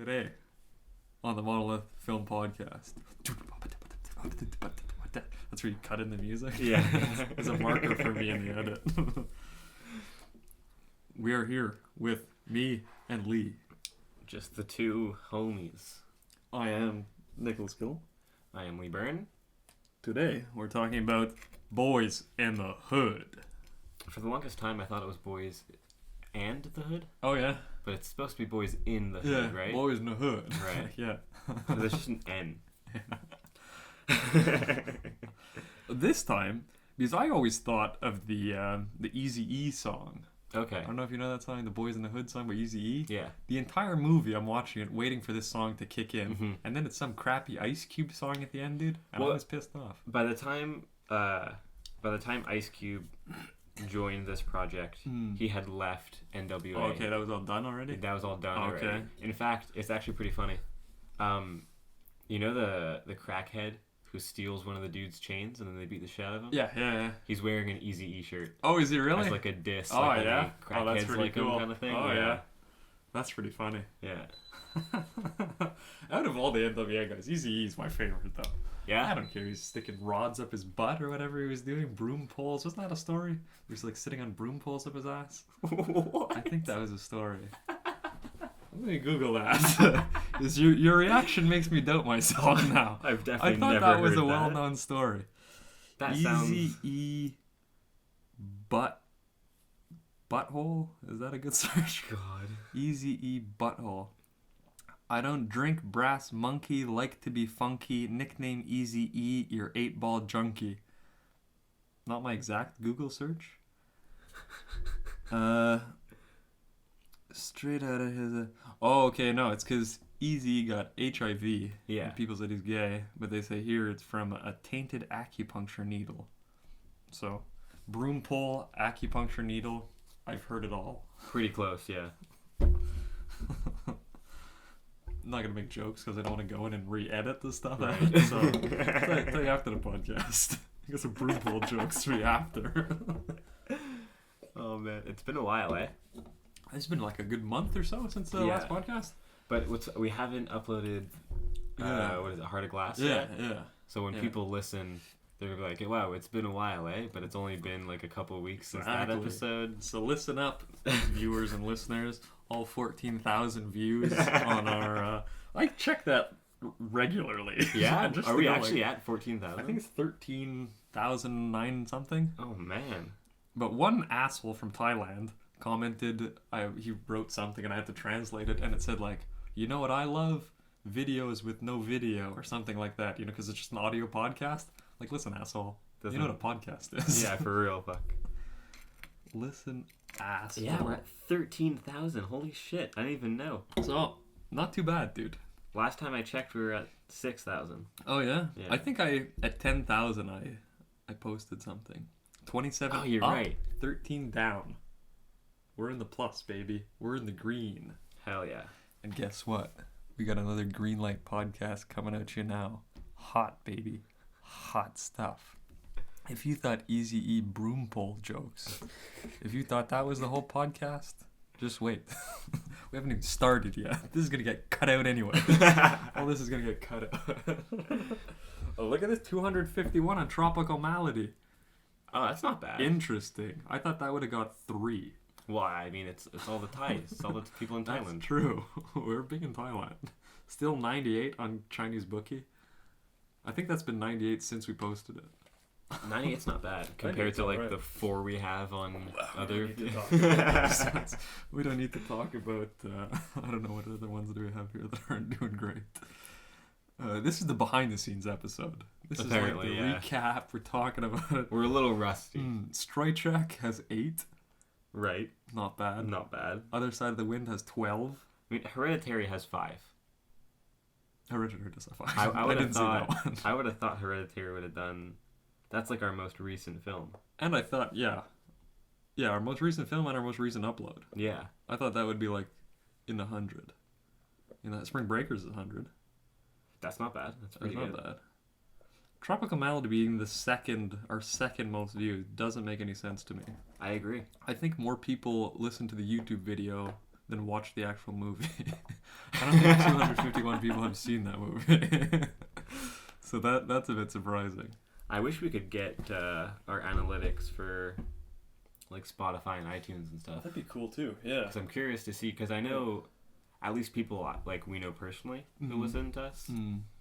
Today, on the Monolith Film Podcast. That's where you cut in the music? Yeah. It's a marker for me in the edit. We are here with me and Leigh. Just the two homies. I am Nicholas Gill. I am Lee Byrne. Today, we're talking about Boys in the Hood. For the longest time, I thought it was Boys and the Hood, Oh, yeah? but it's supposed to be Boys in the Hood, right? Boys in the Hood. Right. Yeah. So there's just an N. This time, because I always thought of the Eazy-E song. Okay. I don't know if you know that song, the Boys in the Hood song by Eazy-E. Yeah. The entire movie, I'm watching it, waiting for this song to kick in, Mhm. and then it's some crappy Ice Cube song at the end, dude. And I Well, was pissed off. By the time Ice Cube joined this project, he had left NWA. Oh, okay, that was all done already. That was all done Okay. already. In fact, it's actually pretty funny. You know the crackhead who steals one of the dude's chains and then they beat the shit out of him? Yeah. He's wearing an Eazy-E shirt. Oh, is he really? As like a diss. Oh, like yeah? Crackheads Oh, that's pretty like cool. him kind of thing. Oh, yeah. That's pretty funny. Yeah. Out of all the NWA guys, Eazy-E is my favorite, though. Yeah? I don't care. He's sticking rods up his butt or whatever he was doing. Broom poles. Wasn't that a story? He was like sitting on broom poles up his ass. What? I think that was a story. Let me Google that. Your reaction makes me doubt myself now. I've definitely I thought never that was heard a well-known story. That sounds... Eazy-E butthole? Is that a good search? God. Eazy-E butthole. I don't drink brass monkey, like to be funky, nickname Eazy-E, your 8-ball junkie. Not my exact Google search. Straight out of his... Oh, okay, no, it's because Easy got HIV. Yeah. And people said he's gay, but they say here it's from a tainted acupuncture needle. So, broom pole, acupuncture needle, I've heard it all. Pretty close, yeah. I'm not going to make jokes because I don't want to go in and re-edit the stuff. Right. So, tell you after the podcast. I got some broom pole jokes for you after. Oh, man. It's been a while, eh? It's been like a good month or so since the last podcast. But we haven't uploaded, what is it, Heart of Glass Yeah. yet? So when people listen, they're going to be like, wow, it's been a while, eh? But it's only been like a couple of weeks since that episode. So listen up, viewers and listeners. All 14,000 views on our... I check that regularly. Yeah? Just Are to we go, actually like, at 14,000? I think it's 13,009 something. Oh, man. But one asshole from Thailand commented, he wrote something and I had to translate it, and it said like, you know what I love? Videos with no video or something like that, because it's just an audio podcast. Like, listen, asshole. You know what a podcast is. Yeah, for real, fuck. Listen, asshole. Yeah, we're at 13,000. Holy shit, I didn't even know. So, not too bad, dude. Last time I checked, we were at 6,000. Oh, yeah? Yeah. I think at 10,000 I posted something. 27 Oh, you're up, right. 13 down. We're in the plus, baby. We're in the green. Hell yeah. And guess what? We got another Green Light podcast coming at you now. Hot, baby. Hot stuff. If you thought Eazy-E broom pole jokes, if you thought that was the whole podcast, just wait. We haven't even started yet. This is going to get cut out anyway. All this is going to get cut out. Oh, look at this, 251 on Tropical Malady. Oh, that's not bad. Interesting. I thought that would have got 3. Well, I mean, it's all the Thais. It's all the people in Thailand. That's true. We're big in Thailand. Still 98 on Chinese Bookie. I think that's been 98 since we posted it. 98's not bad compared to like right. the 4 we have on other. We don't need to talk about. I don't know what other ones do we have here that aren't doing great. This is the behind the scenes episode. This Apparently, is like the recap. We're talking about it. We're a little rusty. Strike Track has 8. Right. Not bad. Not bad. Other Side of the Wind has 12. I mean, Hereditary has 5. Hereditary does have 5. I would have didn't see that thought. one. I would have thought Hereditary would have done. That's like our most recent film. And I thought, yeah, our most recent film and our most recent upload. Yeah. I thought that would be like in the 100. Spring Breakers is 100. That's not bad. That's pretty That's good. not bad. Tropical Malady being our second most viewed doesn't make any sense to me. I agree. I think more people listen to the YouTube video than watch the actual movie. I don't think 251 people have seen that movie. So that's a bit surprising. I wish we could get our analytics for like Spotify and iTunes and stuff. That'd be cool too. Yeah. Because I'm curious to see, because I know at least people like we know personally who listen to us.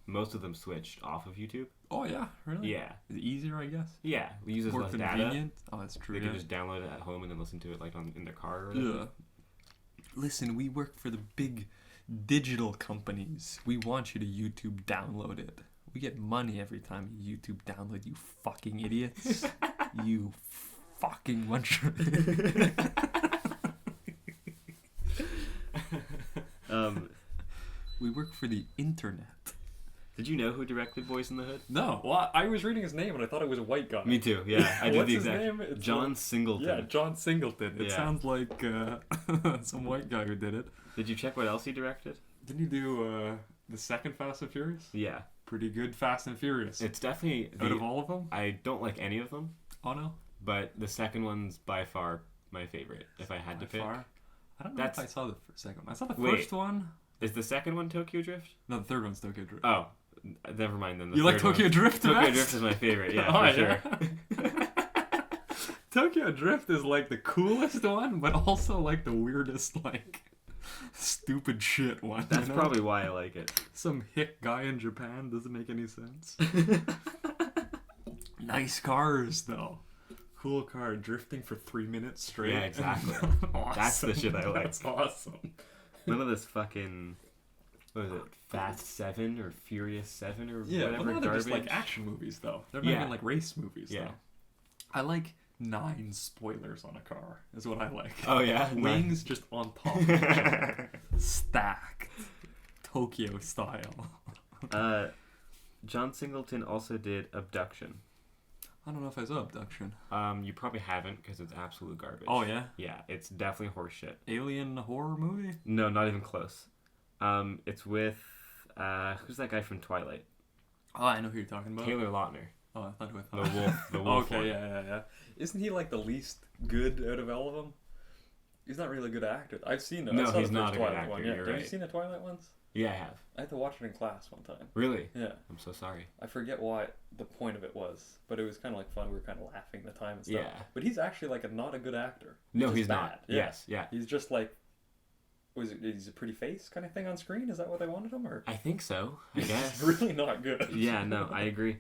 Most of them switched off of YouTube. Oh yeah, really? Yeah. Is it easier, I guess? Yeah, we use More less convenient. data. Oh, that's true. They Yeah. can just download it at home and then listen to it like in their car or whatever. Yeah. Listen, we work for the big digital companies. We want you to YouTube download it. We get money every time you YouTube download, you fucking idiots. You fucking bunch of... We work for the internet. Did you know who directed Boys in the Hood? No, well, I was reading his name and I thought it was a white guy. Me too, yeah. I did What's the his exact name? It's John Singleton. Yeah, John Singleton. It Yeah. sounds like some white guy who did it. Did you check what else he directed? Didn't he do the second Fast and Furious? Yeah. Pretty good Fast and Furious. It's definitely... Out of all of them? I don't like any of them, Oh no. but the second one's by far my favorite, if I had to pick. Far? I don't know That's- if I saw the second one. I saw the Wait. first one. Is the second one Tokyo Drift? No, the third one's Tokyo Drift. Oh, never mind then. The You like third Tokyo one. Drift the Tokyo best? Drift is my favorite, yeah, Oh, for yeah? sure. Tokyo Drift is like the coolest one, but also like the weirdest, like, stupid shit one. That's you know? probably why I like it. Some hick guy in Japan doesn't make any sense. Nice cars, though. Cool car, drifting for 3 minutes straight. Yeah, exactly. Awesome. That's the shit I like. That's awesome. None of this fucking... What is it? Fast 7 or Furious 7 or Yeah, whatever well, no, they're garbage? just like action movies, though. They're not Yeah. even like race movies, Yeah. though. I like 9 spoilers on a car, is what I like. Oh, yeah? Wings just on top of each other. Stacked. Tokyo style. John Singleton also did Abduction. I don't know if I saw Abduction. You probably haven't because it's absolute garbage. Oh, yeah? Yeah, it's definitely horseshit. Alien horror movie? No, not even close. It's with who's that guy from Twilight? Oh, I know who you're talking about. Taylor Lautner, Oh, I thought it the was wolf. The wolf. Okay, one. yeah. Isn't he like the least good out of all of them? He's not really a good actor. I've seen it. No, I saw he's the not first a good Twilight actor, one. Yeah. you're Have right. you seen the Twilight ones? Yeah, I have. I had to watch it in class one time. Really? Yeah. I'm so sorry. I forget what the point of it was, but it was kind of like fun. We were kind of laughing the time and stuff. Yeah. But he's actually like not a good actor. No, just he's bad. not. Yeah. Yes, yeah. He's just like, he's a pretty face kind of thing on screen? Is that what they wanted him? Or I think so. I guess. He's really not good. Yeah, no, I agree.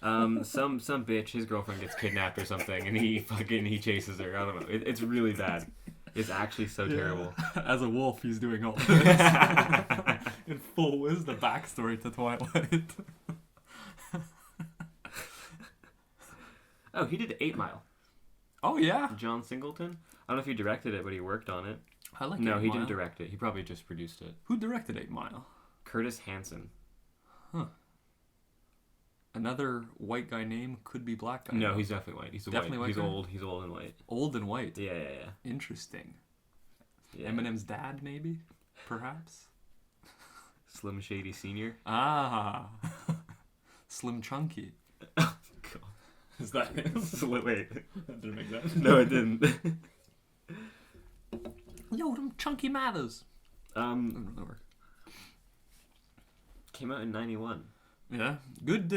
Some bitch, his girlfriend gets kidnapped or something, and he chases her. I don't know. It's really bad. It's actually so terrible. As a wolf, he's doing all this. In full is the backstory to Twilight. Oh, he did 8 Mile. Oh yeah, John Singleton. I don't know if he directed it, but he worked on it. I like. No, 8 he Mile. didn't direct it. He probably just produced it. Who directed 8 Mile? Curtis Hanson. Another white guy name could be black guy. No, though. he's definitely white. He's Definitely white. white He's guy? old. He's old and white. Old and white. Yeah. Interesting. Yeah. Eminem's dad, maybe, perhaps. Slim Shady Senior. Ah, Slim Chunky. Oh God. Is that him? Wait. That didn't make sense. No, it didn't. Yo, them Chunky Mathers. Came out in 91. Yeah, good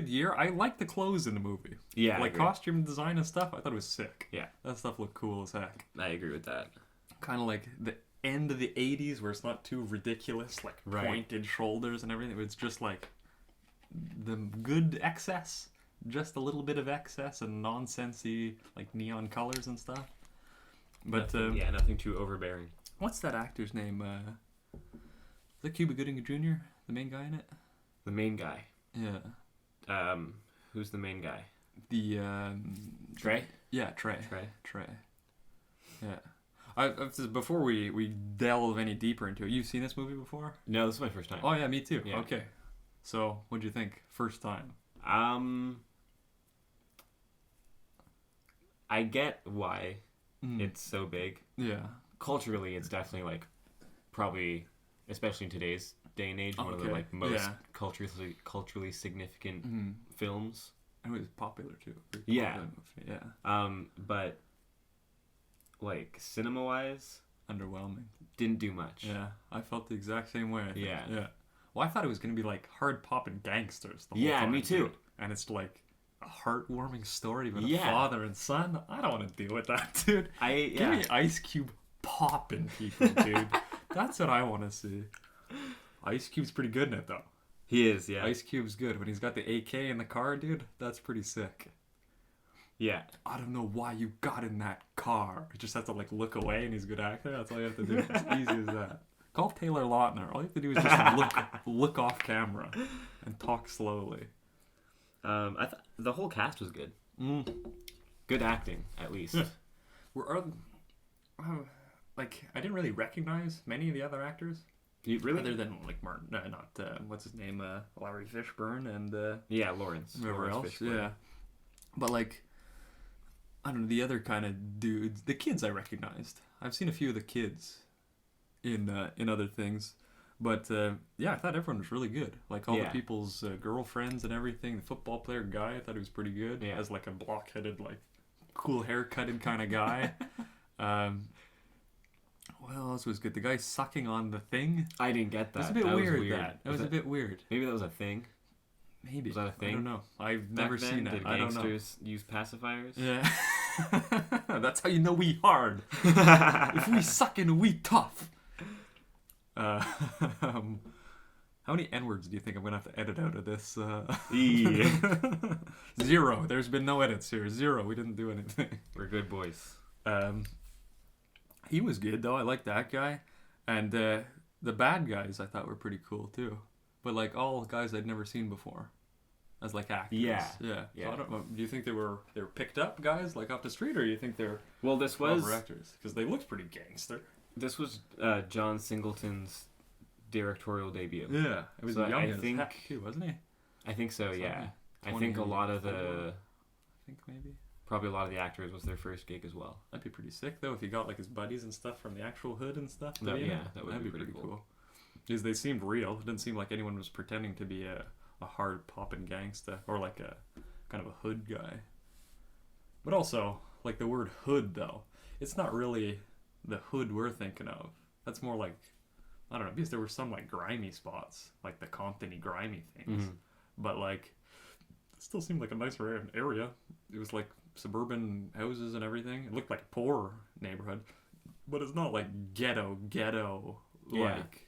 year. I like the clothes in the movie. Yeah, I like agree. costume design and stuff. I thought it was sick. Yeah. That stuff looked cool as heck. I agree with that. Kind of like the end of the 80s where it's not too ridiculous, like Right. pointed shoulders and everything. It's just like the good excess, just a little bit of excess and nonsensey, like neon colors and stuff. But nothing too overbearing. what's that actor's name? Is that Cuba Gooding Jr., the main guy in it? The main guy. Yeah. Who's the main guy? The Trey? Yeah, Trey. Trey. Yeah. Before we delve any deeper into it, you've seen this movie before? No, this is my first time. Oh yeah, me too. Yeah. Okay. So, what'd you think first time? I get why it's so big. Yeah. Culturally, it's definitely like probably, especially in today's day and age, one of the Okay. like most Yeah. culturally significant Mm. films. And it was popular too. Very Yeah. popular movie, yeah. But like cinema wise, underwhelming. Didn't do much. Yeah, I felt the exact same way. I think. Yeah. Yeah. Well, I thought it was gonna be like hard popping gangsters. The whole Yeah, time, me too. dude. And it's like a heartwarming story about a Yeah. father and son. I don't want to deal with that, dude. Give Yeah. me Ice Cube popping people, dude. That's what I want to see. Ice Cube's pretty good in it, though. He is, yeah. Ice Cube's good. When he's got the AK in the car, dude, that's pretty sick. Yeah. I don't know why you got in that car. You just have to, like, look away and he's a good actor. That's all you have to do. It's easy as that. Call Taylor Lautner. All you have to do is just look off camera and talk slowly. The whole cast was good. Mm. Good acting, at least. Yeah. Like, I didn't really recognize many of the other actors. Really? Other than, like, Martin, what's his name, Larry Fishburne and, Yeah, Lawrence. whoever Lawrence else, Fishburne. yeah. But, like, I don't know, the other kind of dudes, the kids I recognized. I've seen a few of the kids in other things. But, yeah, I thought everyone was really good. Like, all the people's girlfriends and everything. The football player guy, I thought he was pretty good. Yeah. As, like, a block-headed, like, cool haircutted kind of guy. What else was good? The guy sucking on the thing. I didn't get that. It was a bit That weird, was weird. that. It was a bit weird. Maybe that was a thing. Maybe. Was that a thing? I don't know. I've Back never then, seen it. Did I don't know. gangsters use pacifiers? Yeah. That's how you know we hard. If we sucking, we tough. How many N-words do you think I'm going to have to edit out of this? Zero. There's been no edits here. Zero. We didn't do anything. We're good boys. He was good, though. I like that guy. And the bad guys I thought were pretty cool, too. But, like, all guys I'd never seen before. As, like, actors. Yeah. So I don't know. Do you think they were picked up guys, like, off the street? Or do you think they're This was actors? Because they looked pretty gangster. This was John Singleton's directorial debut. Yeah. It was So young I as think- heck, too, wasn't he? I think so, yeah. I 20, think a lot of 24, the... I think maybe. Probably a lot of the actors was their first gig as well. That'd be pretty sick, though, if he got, like, his buddies and stuff from the actual hood and stuff. No, you know? yeah, that would That'd be pretty cool. Because they seemed real. It didn't seem like anyone was pretending to be a hard popping gangsta or, like, a kind of a hood guy. But also, like, the word hood, though, it's not really the hood we're thinking of. That's more like, I don't know, because there were some, like, grimy spots, like the Compton-y grimy things. Mm-hmm. But, like, it still seemed like a nicer area. It was, like, suburban houses and everything. It looked like a poor neighborhood. But it's not, like, ghetto, Yeah. like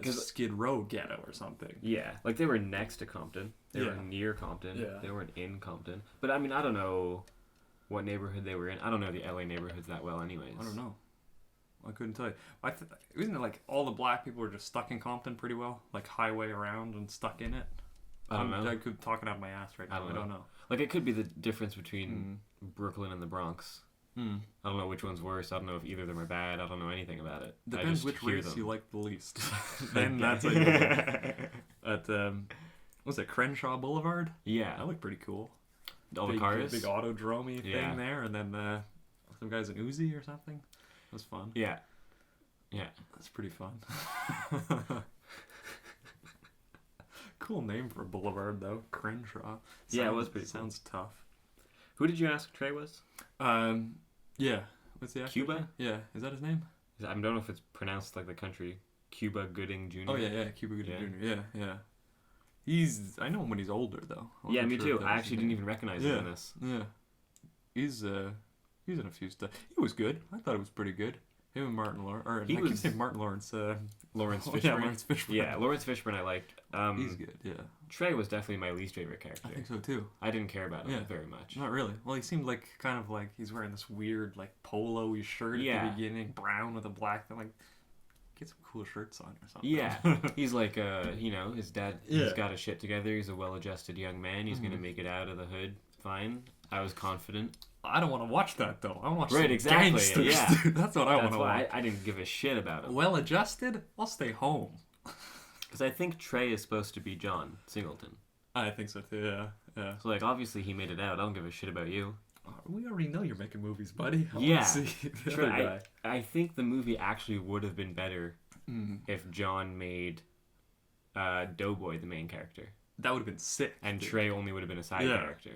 Skid Row ghetto or something. Yeah, like they were next to Compton. They were near Compton. Yeah. They weren't in Compton. But I mean, I don't know what neighborhood they were in. I don't know the LA neighborhoods that well anyways. I don't know. I couldn't tell you. Isn't it like all the black people were just stuck in Compton pretty well? Like highway around and stuck in it? I don't know. I could be talking out my ass right now. I don't know. Like it could be the difference between Brooklyn and the Bronx. I don't know which one's worse. I don't know if either of them are bad. I don't know anything about it. Depends which race them. you like the least. Then that's what you like. At was it Crenshaw Boulevard? Yeah, That looked pretty cool. all the cars. Big autodromy Yeah. thing there, and then some guys in Uzi or something. It was fun. Yeah. That's pretty fun. Cool name for a boulevard though, Crenshaw. Yeah, it was pretty cool. Sounds tough. Who did you ask Trey was? Yeah. What's the actor's Cuba? name? Yeah, is that his name? I don't know if it's pronounced like the country. Cuba Gooding Jr. Oh yeah, Cuba Gooding Jr. Yeah. I know him when he's older though. Yeah, me too. I actually didn't even recognize him in this. Yeah. He's in a few stuff. He was good. I thought it was pretty good. Him and Martin Lawrence. Or I keep saying Martin Lawrence. Lawrence Fishburne. Yeah, Lawrence Fishburne. Yeah, Lawrence Fishburne I liked. He's good. Yeah. Trey was definitely my least favorite character. I think so too. I didn't care about him very much. Not really. Well, he seemed like kind of like he's wearing this weird like polo-y shirt at the beginning, brown with a black thing. Like, get some cool shirts on or something. Yeah, he's like his dad. He's got his shit together. He's a well-adjusted young man. He's gonna make it out of the hood fine. I was confident. I don't want to watch that though. I want to watch Right, some exactly. gangsters. Yeah, Dude. That's what I want to watch. I didn't give a shit about him. Well-adjusted? I'll stay home. Because I think Trey is supposed to be John Singleton. I think so too. Yeah. So like, obviously he made it out. I don't give a shit about you. We already know you're making movies, buddy. I Yeah. want to see the Trey, other guy. I think the movie actually would have been better if John made Doughboy the main character. That would have been sick. And dude. Trey only would have been a side character.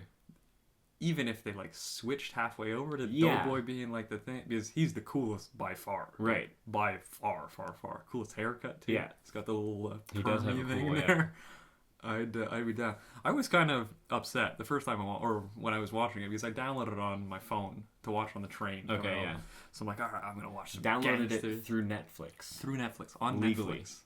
even if they like switched halfway over to Yeah. Doughboy being like the thing, because he's the coolest by far. Right. By far, far, far. Coolest haircut too. Yeah. He's got the little He does have a permy thing cool, yeah. there. I'd be down. I was kind of upset the first time when I was watching it, because I downloaded it on my phone to watch on the train. Okay, coming yeah. home. So I'm like, all right, I'm gonna watch some Downloaded gangsters. it through Netflix. Through Netflix on Legally. Netflix.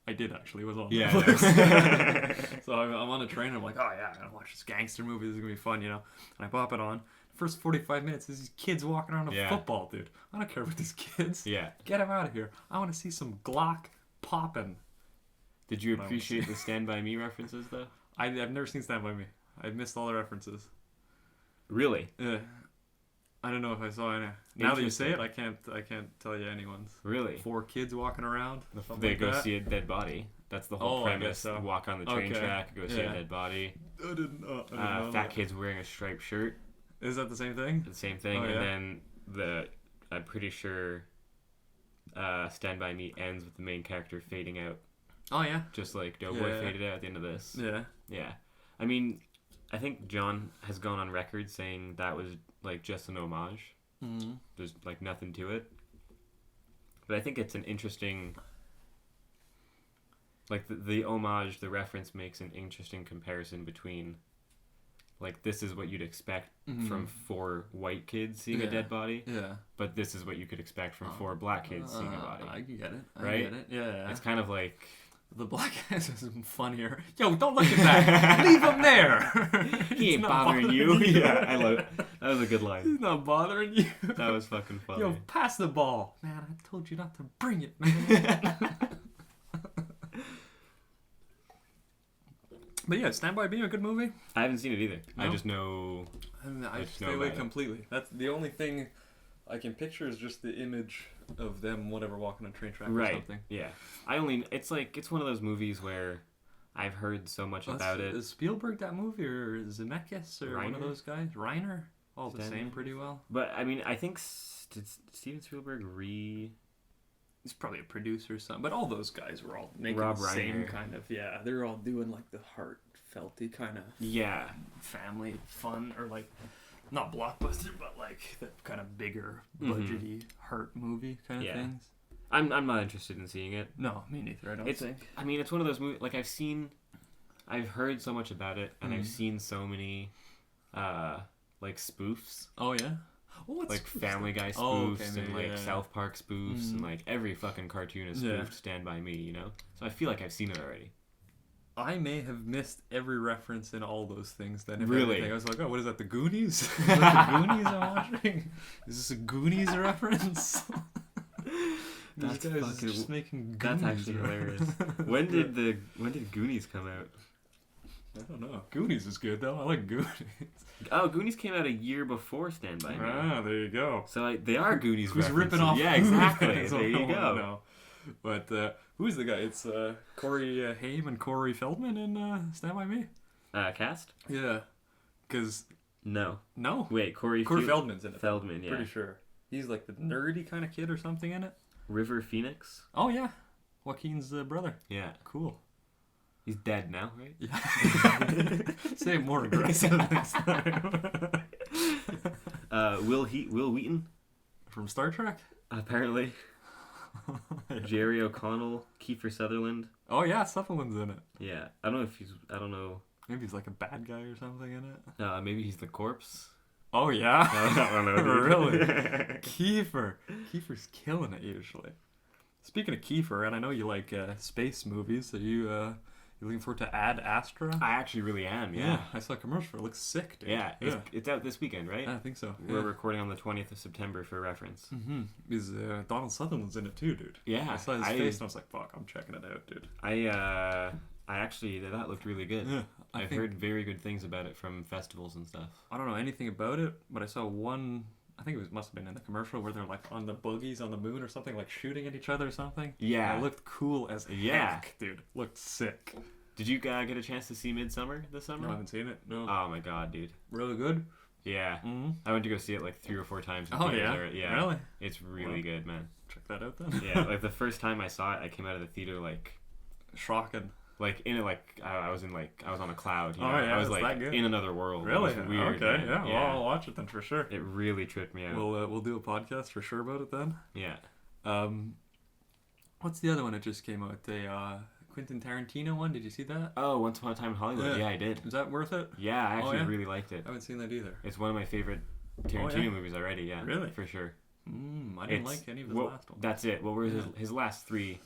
I did actually. It was on Yeah. Netflix. So I'm on a train and I'm like, oh yeah, I'm gonna watch this gangster movie. This is gonna be fun, you know. And I pop it on. First 45 minutes, there's these kids walking around a football, dude. I don't care about these kids. Yeah. Get them out of here. I want to see some Glock popping. Did you appreciate the Stand By Me references though? I've never seen Stand By Me. I've missed all the references. Really? Yeah. I don't know if I saw any. Now that you say it, I can't tell you anyone's. Really? 4 kids walking around. They go see a dead body. That's the whole I guess premise. so. Walk on the train track, go see a dead body. I didn't know Fat that. kids wearing a striped shirt. Is that the same thing? The same thing. Oh, and yeah. then I'm pretty sure Stand By Me ends with the main character fading out. Oh yeah. Just like Doughboy faded out at the end of this. Yeah. Yeah. I mean, I think John has gone on record saying that was like just an homage. Mm-hmm. There's like nothing to it. But I think it's an interesting, like the homage, the reference makes an interesting comparison between, like, this is what you'd expect from 4 white kids seeing a dead body. Yeah. But this is what you could expect from 4 black kids seeing a body. I get it. I Right? get it. Yeah. It's kind of like, The black guys is funnier. Yo, don't look at that. Leave him there. he ain't bothering you. Yeah, I love it. That was a good line. He's not bothering you. That was fucking funny. Yo, pass the ball. Man, I told you not to bring it, man. But yeah, Stand By Me, a good movie. I haven't seen it either. No? I just know. I just stay know away about it. completely. That's the only thing I can picture is just the image of them, whatever, walking on a train track or Right. something. Yeah. It's one of those movies where I've heard so much about it. Is Spielberg that movie, or Zemeckis, or one of Reiner? those guys? Reiner? All the Stand same By pretty well. But I mean, I think did Steven Spielberg He's probably a producer or something. But all those guys were all making Rob the same Reiner. kind of, yeah. They're all doing like the heartfelty kind of Yeah. family fun, or like, not blockbuster, but like the kind of bigger, Mhm. budgety heart movie kind of Yeah. things. I'm not interested in seeing it. No, me neither, I don't think. I mean, it's one of those movies. Like I've heard so much about it, and I've seen so many, like spoofs, Oh, yeah? Oh, what's like Family Guy spoofs, Oh, okay, and maybe, like yeah. South Park spoofs, and like every fucking cartoon is Yeah. spoofed Stand By Me, you know. So I feel like I've seen it already. I may have missed every reference in all those things then. If Really? everything. I was like, oh, what is that, the Goonies? Is that the Goonies I'm watching? Is this a Goonies reference? That's These guys fucking- just making Goonies. That's actually hilarious. When did Goonies come out? I don't know. Goonies is good, though. I like Goonies. Oh, Goonies came out a year before Stand By Me. Ah, there you go. So they are Goonies. Who's ripping references. off? Yeah, exactly. That's There what I you wanna go. know. But who's the guy? It's Corey Haim and Corey Feldman in Stand By Me. Cast? Yeah. Because, No. no. Wait, Corey Feldman's in it. Feldman, yeah. Pretty sure. He's like the nerdy kind of kid or something in it. River Phoenix? Oh, yeah. Joaquin's brother. Yeah. Cool. He's dead now, right? Yeah. Say it more aggressive next time. Will Wheaton, From Star Trek? apparently. Jerry O'Connell, Kiefer Sutherland. Oh, yeah. Sutherland's in it. Yeah. I don't know. Maybe he's like a bad guy or something in it. Maybe he's the corpse. Oh, yeah? I don't know, dude. Really? Kiefer. Kiefer's killing it usually. Speaking of Kiefer, and I know you like space movies, so you looking forward to Ad Astra? I actually really am, yeah. I saw a commercial for it. It looks sick, dude. Yeah, it's out this weekend, right? I think so. We're recording on the 20th of September for reference. Mm-hmm. Because Donald Sutherland's in it too, dude. Yeah, I saw his face and I was like, fuck, I'm checking it out, dude. I actually, that looked really good. Yeah, I've heard very good things about it from festivals and stuff. I don't know anything about it, but I saw one, I think it must have been in the commercial where they're like on the boogies on the moon or something, like shooting at each other or something. Yeah. And it looked cool as heck, dude. Looked sick. Did you get a chance to see Midsummer this summer? No, I haven't seen it. No. Oh my god, dude. Really good? Yeah. Mm-hmm. I went to go see it like 3 or 4 times. Oh, yeah? Yeah. Really? It's really good, man. Check that out then. Yeah, like the first time I saw it, I came out of the theater like... Shocking. Like in it, like I was on a cloud. You know? Oh yeah, I was is like that good? in another world. Really? It was weird. Okay, man. yeah. Well, I'll watch it then for sure. It really tripped me out. We'll do a podcast for sure about it then. Yeah. What's the other one that just came out? The Quentin Tarantino one. Did you see that? Oh, Once Upon a Time in Hollywood. Yeah, I did. Is that worth it? Yeah, I actually yeah? really liked it. I haven't seen that either. It's one of my favorite Tarantino movies already. Yeah. Really? For sure. I didn't like any of his last ones. That's it. What were his last three?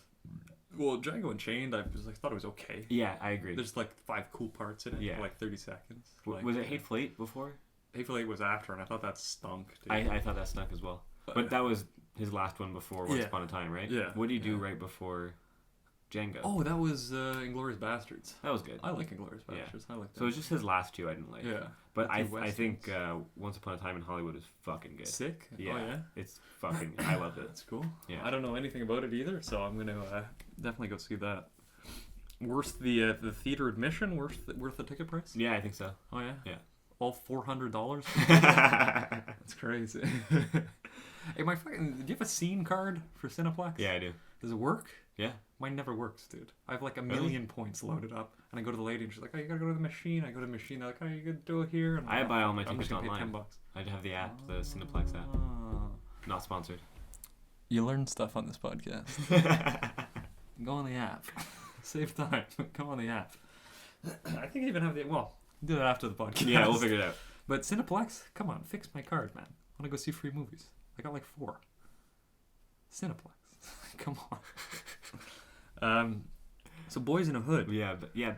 Well, Django Unchained, I thought it was okay. Yeah, I agree. There's like 5 cool parts in it for like 30 seconds. Was it Hateful Eight before? Hateful Eight was after, and I thought that stunk. Dude. I thought that stunk as well. But that was his last one before Once Upon a Time, right? Yeah. What did he do right before Django? Oh, that was Inglourious Bastards. That was good. I like Inglourious Bastards. I like that. So it's just his last two I didn't like. Yeah. But I think Once Upon a Time in Hollywood is fucking good. Sick? Yeah. Oh, yeah? It's fucking... I loved it. That's cool. Yeah. I don't know anything about it either, so I'm going to definitely go see that. Worth the theater admission? Worth the ticket price? Yeah, I think so. Oh, yeah? Yeah. All $400? That's crazy. Hey, do you have a scene card for Cineplex? Yeah, I do. Does it work? Yeah. Mine never works, dude. I have like a million points loaded up, and I go to the lady, and she's like, "Oh, you gotta go to the machine." I go to the machine. They're like, "Oh, you could do it here." And I buy all my I'm tickets just gonna online. pay $10. I have the app, the Cineplex app. Not sponsored. You learn stuff on this podcast. Go on the app. Save time. Go on the app. I think I even have the... Well, do that after the podcast. Yeah, we'll figure it out. But Cineplex, come on, fix my card, man. I want to go see free movies. I got like 4. Cineplex. Come on. So Boys in a Hood. Yeah,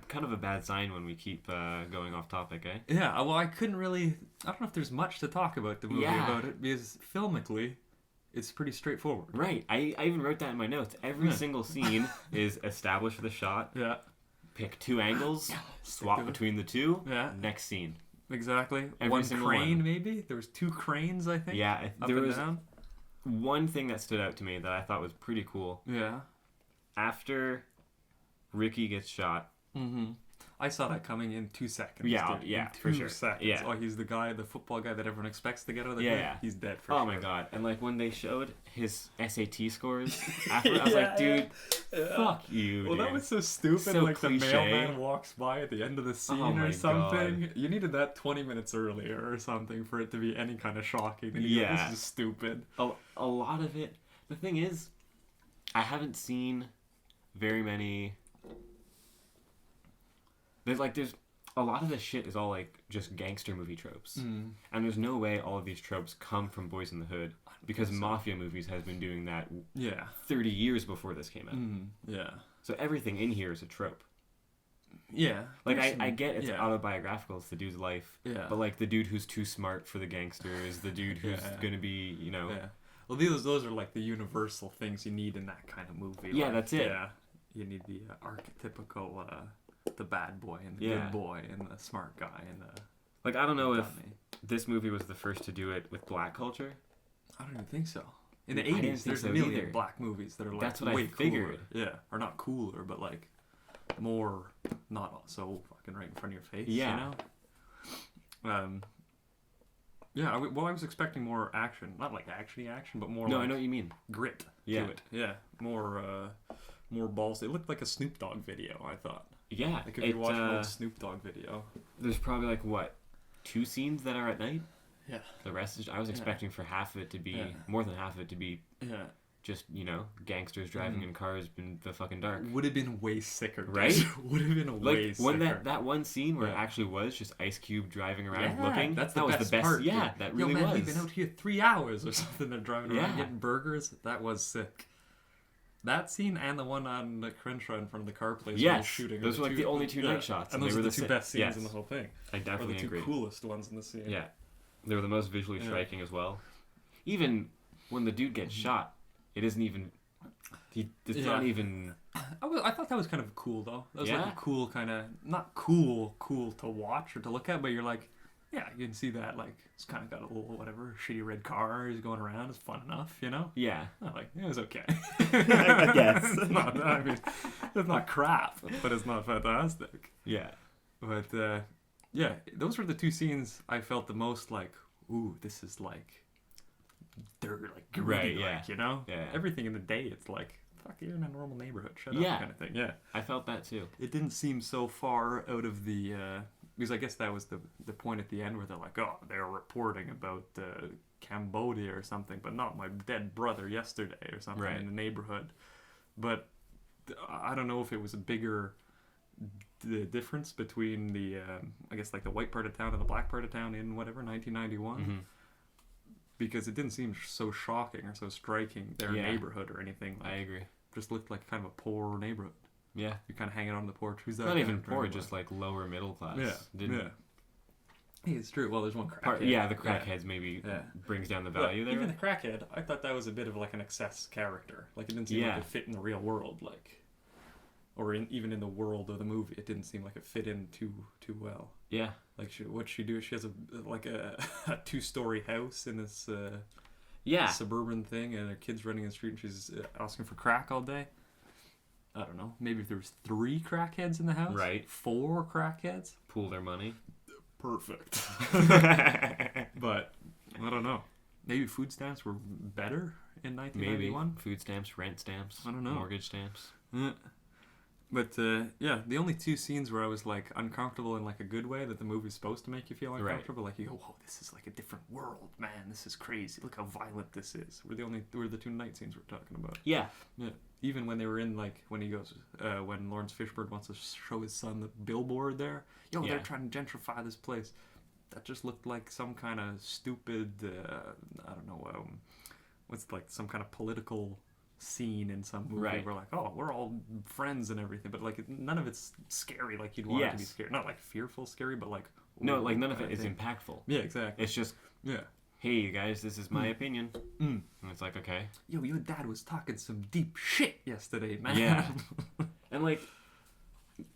kind of a bad sign when we keep going off topic, eh? Yeah, well, I couldn't really... I don't know if there's much to talk about the movie about it, because filmically, it's pretty straightforward. Right. I even wrote that in my notes. Every single scene is establish the shot. Yeah. Pick 2 angles. Swap between the 2. Yeah. Next scene. Exactly. Every One crane, maybe? There was 2 cranes, I think. Yeah. There was down. One thing that stood out to me that I thought was pretty cool. Yeah. After Ricky gets shot. Mm-hmm. I saw that coming in 2 seconds. Yeah, dude. yeah, in 2 for sure. seconds. Yeah. Oh, he's the football guy that everyone expects to get out of the Yeah. He's dead for sure. Oh my god. And like when they showed his SAT scores after, I was like, dude, fuck you, Well, dude. that was so stupid. So like cliche. the mailman walks by at the end of the scene my or something. God. You needed that 20 minutes earlier or something for it to be any kind of shocking. And Yeah. This is stupid. A lot of it. The thing is, I haven't seen very many. There's a lot of this shit is all like just gangster movie tropes, and there's no way all of these tropes come from Boys in the Hood because mafia movies has been doing that 30 years before this came out. Yeah. So everything in here is a trope. Yeah. Like I get it's autobiographical, it's the dude's life. Yeah. But like the dude who's too smart for the gangster is the dude who's gonna be, you know. Yeah. Well, those are like the universal things you need in that kind of movie. Yeah, like, that's it. Yeah. You need the archetypical, the bad boy and the Yeah. good boy and the smart guy and the. Like I don't know if this movie was the first to do it with black culture. I don't even think so. In the I didn't 80s, think there's so a million either. black movies that are like That's what I way figured. cooler. Yeah, or not cooler, but like more not so fucking right in front of your face. Yeah. You know. Yeah. I was expecting more action, not like action, but more. No, like I know what you mean. Grit Yeah. to it. Yeah. More balls. It looked like a Snoop Dogg video. I thought. Yeah. Like if you watch an old Snoop Dogg video. There's probably like what, 2 scenes that are at night. Yeah. The rest is. I was expecting for half of it to be more than half of it to be. Yeah. Just, you know, gangsters driving in cars in the fucking dark. Would have been way sicker, dude. Right? Would have been way like sicker. when that one scene where it actually was just Ice Cube driving around looking. That was best the best part. Yeah, dude. that really Yo, man, was. we've been out here 3 hours or something. They're driving around getting burgers. That was sick. That scene and the one on the Crenshaw in front of the car place. Yes, shooting. those were like the only 2 night shots, and those are the 2 best scenes in the whole thing. I definitely agree. Or the 2 coolest ones in the scene. Yeah, they were the most visually striking as well. Even when the dude gets shot, it isn't even. It's not even. I thought that was kind of cool though. That was like Yeah? a cool kind of not cool to watch or to look at, but you're like, yeah, you can see that like it's kind of got a little whatever shitty red car. He's going around. It's fun enough, you know. Yeah. I'm like it was okay. I guess. It's not. I mean, it's not crap, but it's not fantastic. Yeah. But yeah, those were the 2 scenes I felt the most like, ooh, this is like dirt, like gritty, Right, yeah. like, you know. Yeah. Everything in the day, it's like fuck, you're in a normal neighborhood. Shut up, kind of thing. Yeah. I felt that too. It didn't seem so far out of the... because I guess that was the point at the end where they're like, oh, they're reporting about Cambodia or something, but not my dead brother yesterday or something in the neighborhood. But I don't know if it was a bigger the difference between the I guess like the white part of town and the black part of town in whatever 1991, because it didn't seem so shocking or so striking their neighborhood or anything. I agree. Just looked like kind of a poor neighborhood. Yeah, you're kind of hanging on the porch. Who's that? Not even poor, just like lower middle class. Yeah. It's true. Well, there's one crackhead. The crackheads maybe brings down the value there. Even the crackhead, I thought that was a bit of like an excess character. Like it didn't seem like it fit in the real world, like, or even in the world of the movie, it didn't seem like it fit in too well. Yeah. Like what'd she do? She has a 2-story house in this suburban thing, and her kid's running in the street, and she's asking for crack all day. I don't know. Maybe if there was 3 crackheads in the house, 4 crackheads, pool their money. Perfect. But I don't know. Maybe food stamps were better in 1991. Maybe food stamps, rent stamps. I don't know. Mortgage stamps. But the only 2 scenes where I was like uncomfortable in like a good way, that the movie's supposed to make you feel uncomfortable. Like you go, whoa, this is like a different world, man. This is crazy. Look how violent this is. Were the 2 night scenes we're talking about. Yeah. Even when they were in, like, when he goes, when Lawrence Fishburne wants to show his son the billboard there. They're trying to gentrify this place. That just looked like some kind of stupid, I don't know, what's like some kind of political scene in some movie. We're like, oh, we're all friends and everything. But, like, none of it's scary like you'd want it to be scary. Not, like, fearful scary, but, like... No, like, none of it is impactful. Yeah, exactly. It's just... Yeah. Hey, you guys, this is my opinion. And it's like, okay. Yo, your dad was talking some deep shit yesterday, man. Yeah. And, like,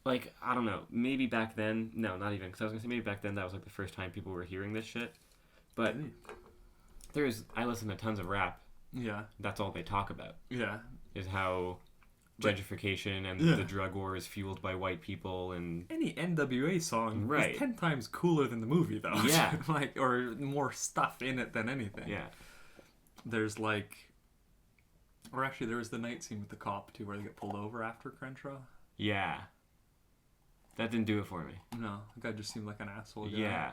I don't know. Maybe back then... No, not even. Because I was going to say maybe back then that was, like, the first time people were hearing this shit. But I listen to tons of rap. Yeah. That's all they talk about. Yeah. Is how gentrification and the drug war is fueled by white people, and any NWA song is 10 times cooler than the movie, though. Yeah. Like, or more stuff in it than anything. Yeah. There's like, or actually there was the night scene with the cop too, where they get pulled over after Crenshaw. Yeah. That didn't do it for me. No, the guy just seemed like an asshole guy. Yeah.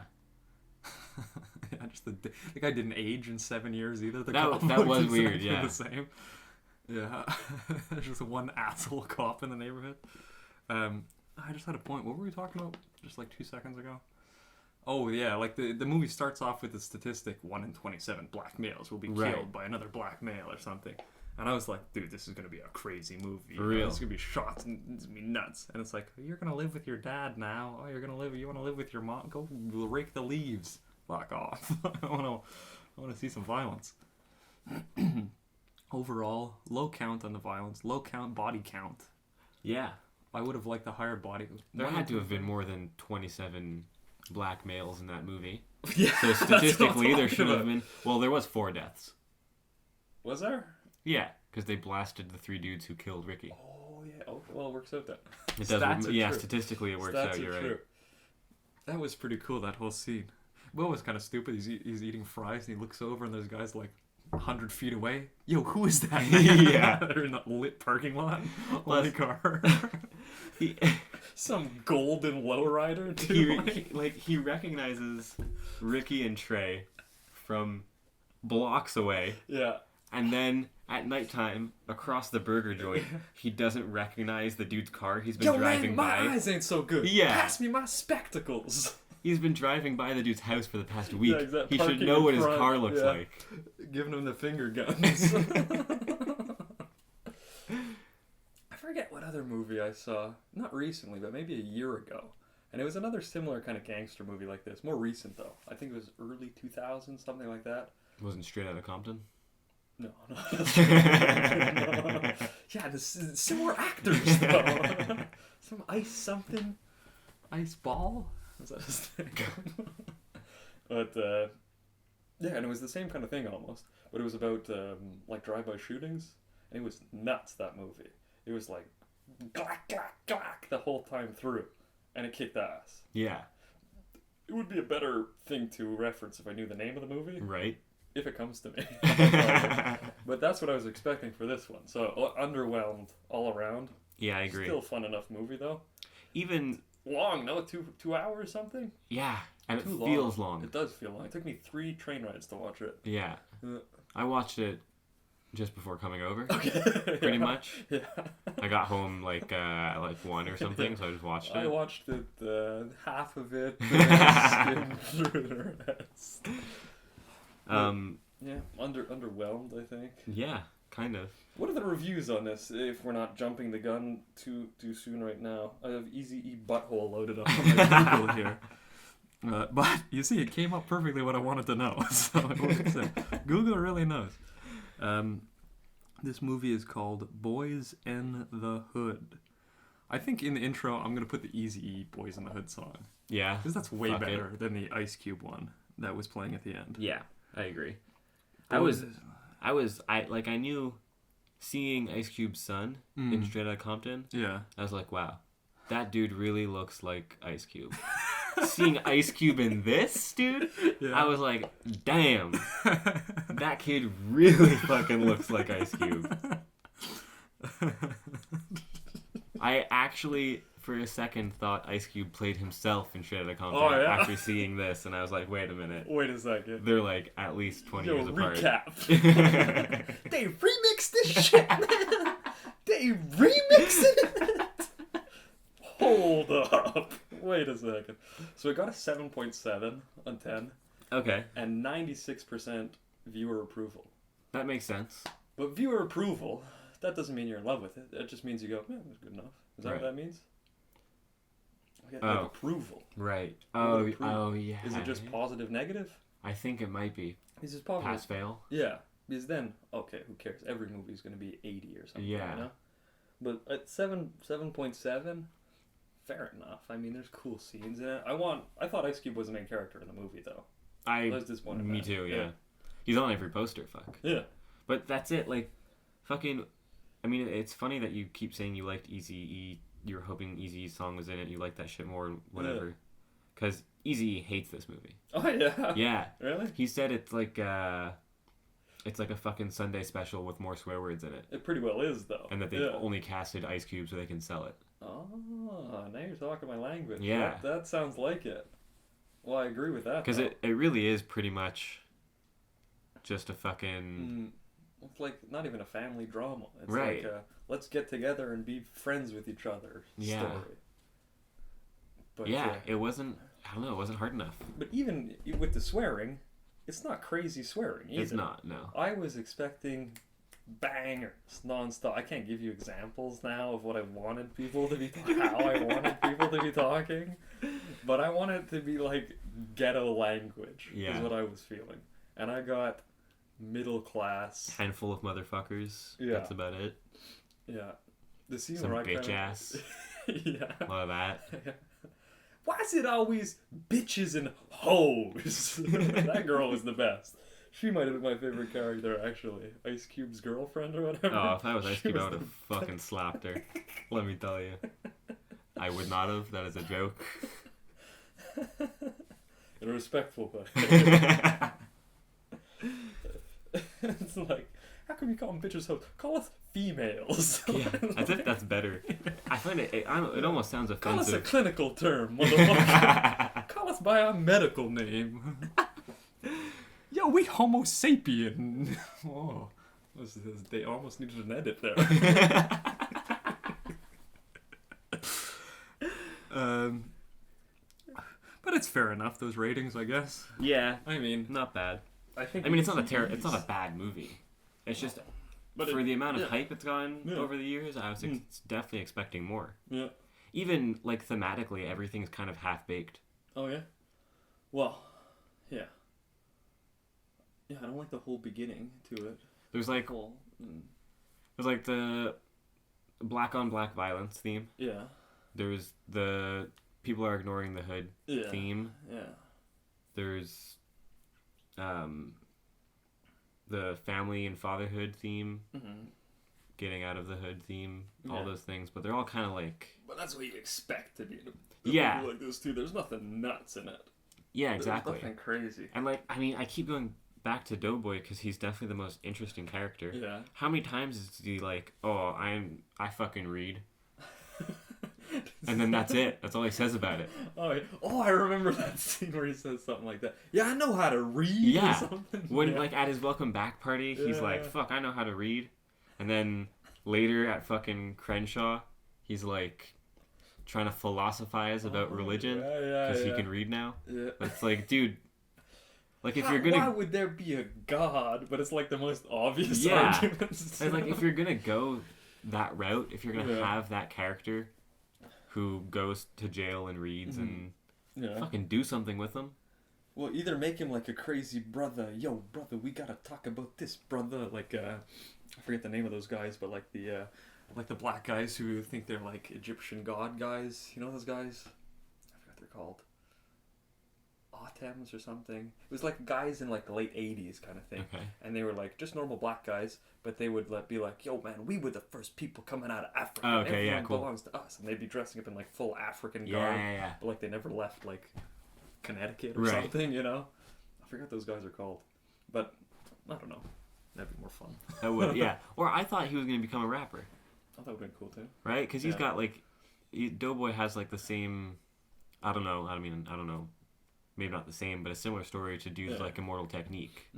Just the guy didn't age in 7 years either. That was weird. Yeah. The same. Yeah. There's just one asshole cop in the neighborhood. I just had a point. What were we talking about just like 2 seconds ago? Oh, yeah. Like the movie starts off with the statistic 1 in 27 black males will be killed by another black male or something. And I was like, dude, this is going to be a crazy movie. For real. It's going to be shots and it's going to be nuts. And it's like, you're going to live with your dad now. Oh, you want to live with your mom? Go rake the leaves. Fuck off. I want to see some violence. Overall, low count on the violence, low count body count. Yeah. I would have liked the higher body. There had to have been more than 27 black males in that movie. Yeah. So statistically, there should have been. Well, there was 4 deaths. Was there? Yeah, because they blasted the 3 dudes who killed Ricky. Oh, yeah. Oh, well, it works out then. It does. Yeah, statistically, it works out. You're right. That was pretty cool, that whole scene. What was kind of stupid, he's eating fries and he looks over and there's guys like 100 feet away. Yo, who is that? Yeah. They're in a lit parking lot on the car. Some golden lowrider, too. He recognizes Ricky and Trey from blocks away. Yeah. And then at nighttime, across the burger joint, he doesn't recognize the dude's car he's been driving by. My eyes ain't so good. Yeah. Pass me my spectacles. He's been driving by the dude's house for the past week. Yeah, he should know what his car looks like. Giving him the finger guns. I forget what other movie I saw. Not recently, but maybe a year ago. And it was another similar kind of gangster movie like this. More recent, though. I think it was early 2000s, something like that. Wasn't Straight Outta Compton? No. Yeah, similar actors, though. Some ice something. Ice ball? Was that his thing? But, yeah, and it was the same kind of thing almost. But it was about, like, drive-by shootings. And it was nuts, that movie. It was like, glack, glack, glack, the whole time through. And it kicked ass. Yeah. It would be a better thing to reference if I knew the name of the movie. Right. if it comes to me. But that's what I was expecting for this one. So underwhelmed all around. Yeah, I agree. Still fun enough movie though. Even long, no, 2 hours something. Yeah, and Too it feels long. It does feel long. It took me 3 train rides to watch it. Yeah, I watched it just before coming over. Okay. Pretty much. Yeah. I got home like 1 or something, so I just watched it. I watched it, half of it, skimmed through the rest. Yeah, underwhelmed, I think. Yeah, kind of. What are the reviews on this, if we're not jumping the gun too soon right now? I have Eazy-E Butthole loaded up on my Google here. But, you see, it came up perfectly what I wanted to know. So, Google really knows. This movie is called Boys in the Hood. I think in the intro, I'm going to put the Eazy-E Boys in the Hood song. Yeah. Because that's way better than the Ice Cube one that was playing at the end. Yeah, I agree. Boys. I knew seeing Ice Cube's son in Straight Outta Compton. Yeah. I was like, wow, that dude really looks like Ice Cube. Seeing Ice Cube in this, dude, I was like, damn, that kid really fucking looks like Ice Cube. I actually, for a second, thought Ice Cube played himself in Straight Outta Compton after seeing this, and I was like, wait a minute. Wait a second. They're like at least 20 years apart. Recap. They remixed this shit, man. They remixed it. Hold up. Wait a second. So it got a 7.7 on 10. Okay. And 96% viewer approval. That makes sense. But viewer approval, that doesn't mean you're in love with it. It just means you go, yeah, it was good enough. Is that what that means? Like approval. Right. Oh, yeah. Is it just positive, negative? I think it might be. Is it positive? Pass, fail? Yeah. Because then, okay, who cares? Every movie's going to be 80 or something, yeah. You know? But at 7.7, fair enough. I mean, there's cool scenes in it. I thought Ice Cube was the main character in the movie, though. Me too, yeah. He's on every poster, fuck. Yeah. But that's it, like, fucking... I mean, it's funny that you keep saying you liked Eazy-E. You were hoping Eazy-E's song was in it. You liked that shit more, whatever. Because Eazy-E hates this movie. Oh, yeah? Yeah. Really? He said it's like a fucking Sunday special with more swear words in it. It pretty well is, though. And that they only casted Ice Cube so they can sell it. Oh, now you're talking my language. Yeah. That sounds like it. Well, I agree with that. Because it really is pretty much just a fucking... It's like not even a family drama. It's right. like let's get together and be friends with each other story. But it wasn't... I don't know, it wasn't hard enough. But even with the swearing, it's not crazy swearing either. It's not, no. I was expecting bangers nonstop. I can't give you examples now of what I wanted people to be, how I wanted people to be talking, but I wanted it to be like ghetto language. Is what I was feeling, and I got middle class. Handful of motherfuckers. Yeah, that's about it. Yeah, the scene some where bitch ass. Yeah, a lot of that. Yeah. Why is it always bitches and hoes? That girl is the best. She might have been my favorite character, actually. Ice Cube's girlfriend or whatever. Oh, if I was Ice Cube, I would have fucking slapped her. Let me tell you. I would not have. That is a joke. In a respectful way. It's like, how come you call them bitches hoes? Call us females. Yeah, I think that's better. I find it almost sounds offensive. Call us a clinical term, motherfucker. Call us by our medical name. Yo, we Homo sapien. Oh, they almost needed an edit there. But it's fair enough. Those ratings, I guess. Yeah, I mean, not bad. I mean, it's not a bad movie. It's just, but for the amount of hype it's gotten over the years, I was definitely expecting more. Yeah. Even like thematically, everything's kind of half baked. Oh yeah. Well, yeah. Yeah, I don't like the whole beginning to it. There's like the black on black violence theme. Yeah. There's the people are ignoring the hood theme. Yeah. There's the family and fatherhood theme. Mm-hmm. Getting out of the hood theme. All those things, but they're all kind of like. But that's what you expect to be in a movie like this too. There's nothing nuts in it. Yeah, exactly. There's nothing crazy. And like, I mean, I keep going back to Doughboy, because he's definitely the most interesting character. Yeah. How many times is he like, oh, I fucking read, and then that's it. That's all he says about it. Oh, I remember that scene where he says something like that. Yeah, I know how to read. Yeah. Or something. When like at his welcome back party, he's like, fuck, I know how to read, and then later at fucking Crenshaw, he's like trying to philosophize about religion because he can read now. Yeah. It's like, dude. Like if you're gonna, why would there be a god? But it's like the most obvious arguments. It's like if you're gonna go that route, if you're gonna have that character who goes to jail and reads and fucking do something with them. Well, either make him like a crazy brother. Yo, brother, we gotta talk about this, brother. Like I forget the name of those guys, but like the black guys who think they're like Egyptian god guys. You know those guys? I forgot what they're called. Autems or something. It was like guys in like the late 80s kind of thing. Okay. And they were like just normal black guys, but they would be like, yo man, we were the first people coming out of Africa. Oh, okay, everyone belongs to us. And they'd be dressing up in like full African garb. Yeah. But like they never left like Connecticut or something, you know? I forget what those guys are called. But I don't know. That'd be more fun. That would, yeah. Or I thought he was going to become a rapper. I thought it would have been cool too. Right? Because he's got like, Doughboy has like the same, I don't know. Maybe not the same, but a similar story to dudes like Immortal Technique,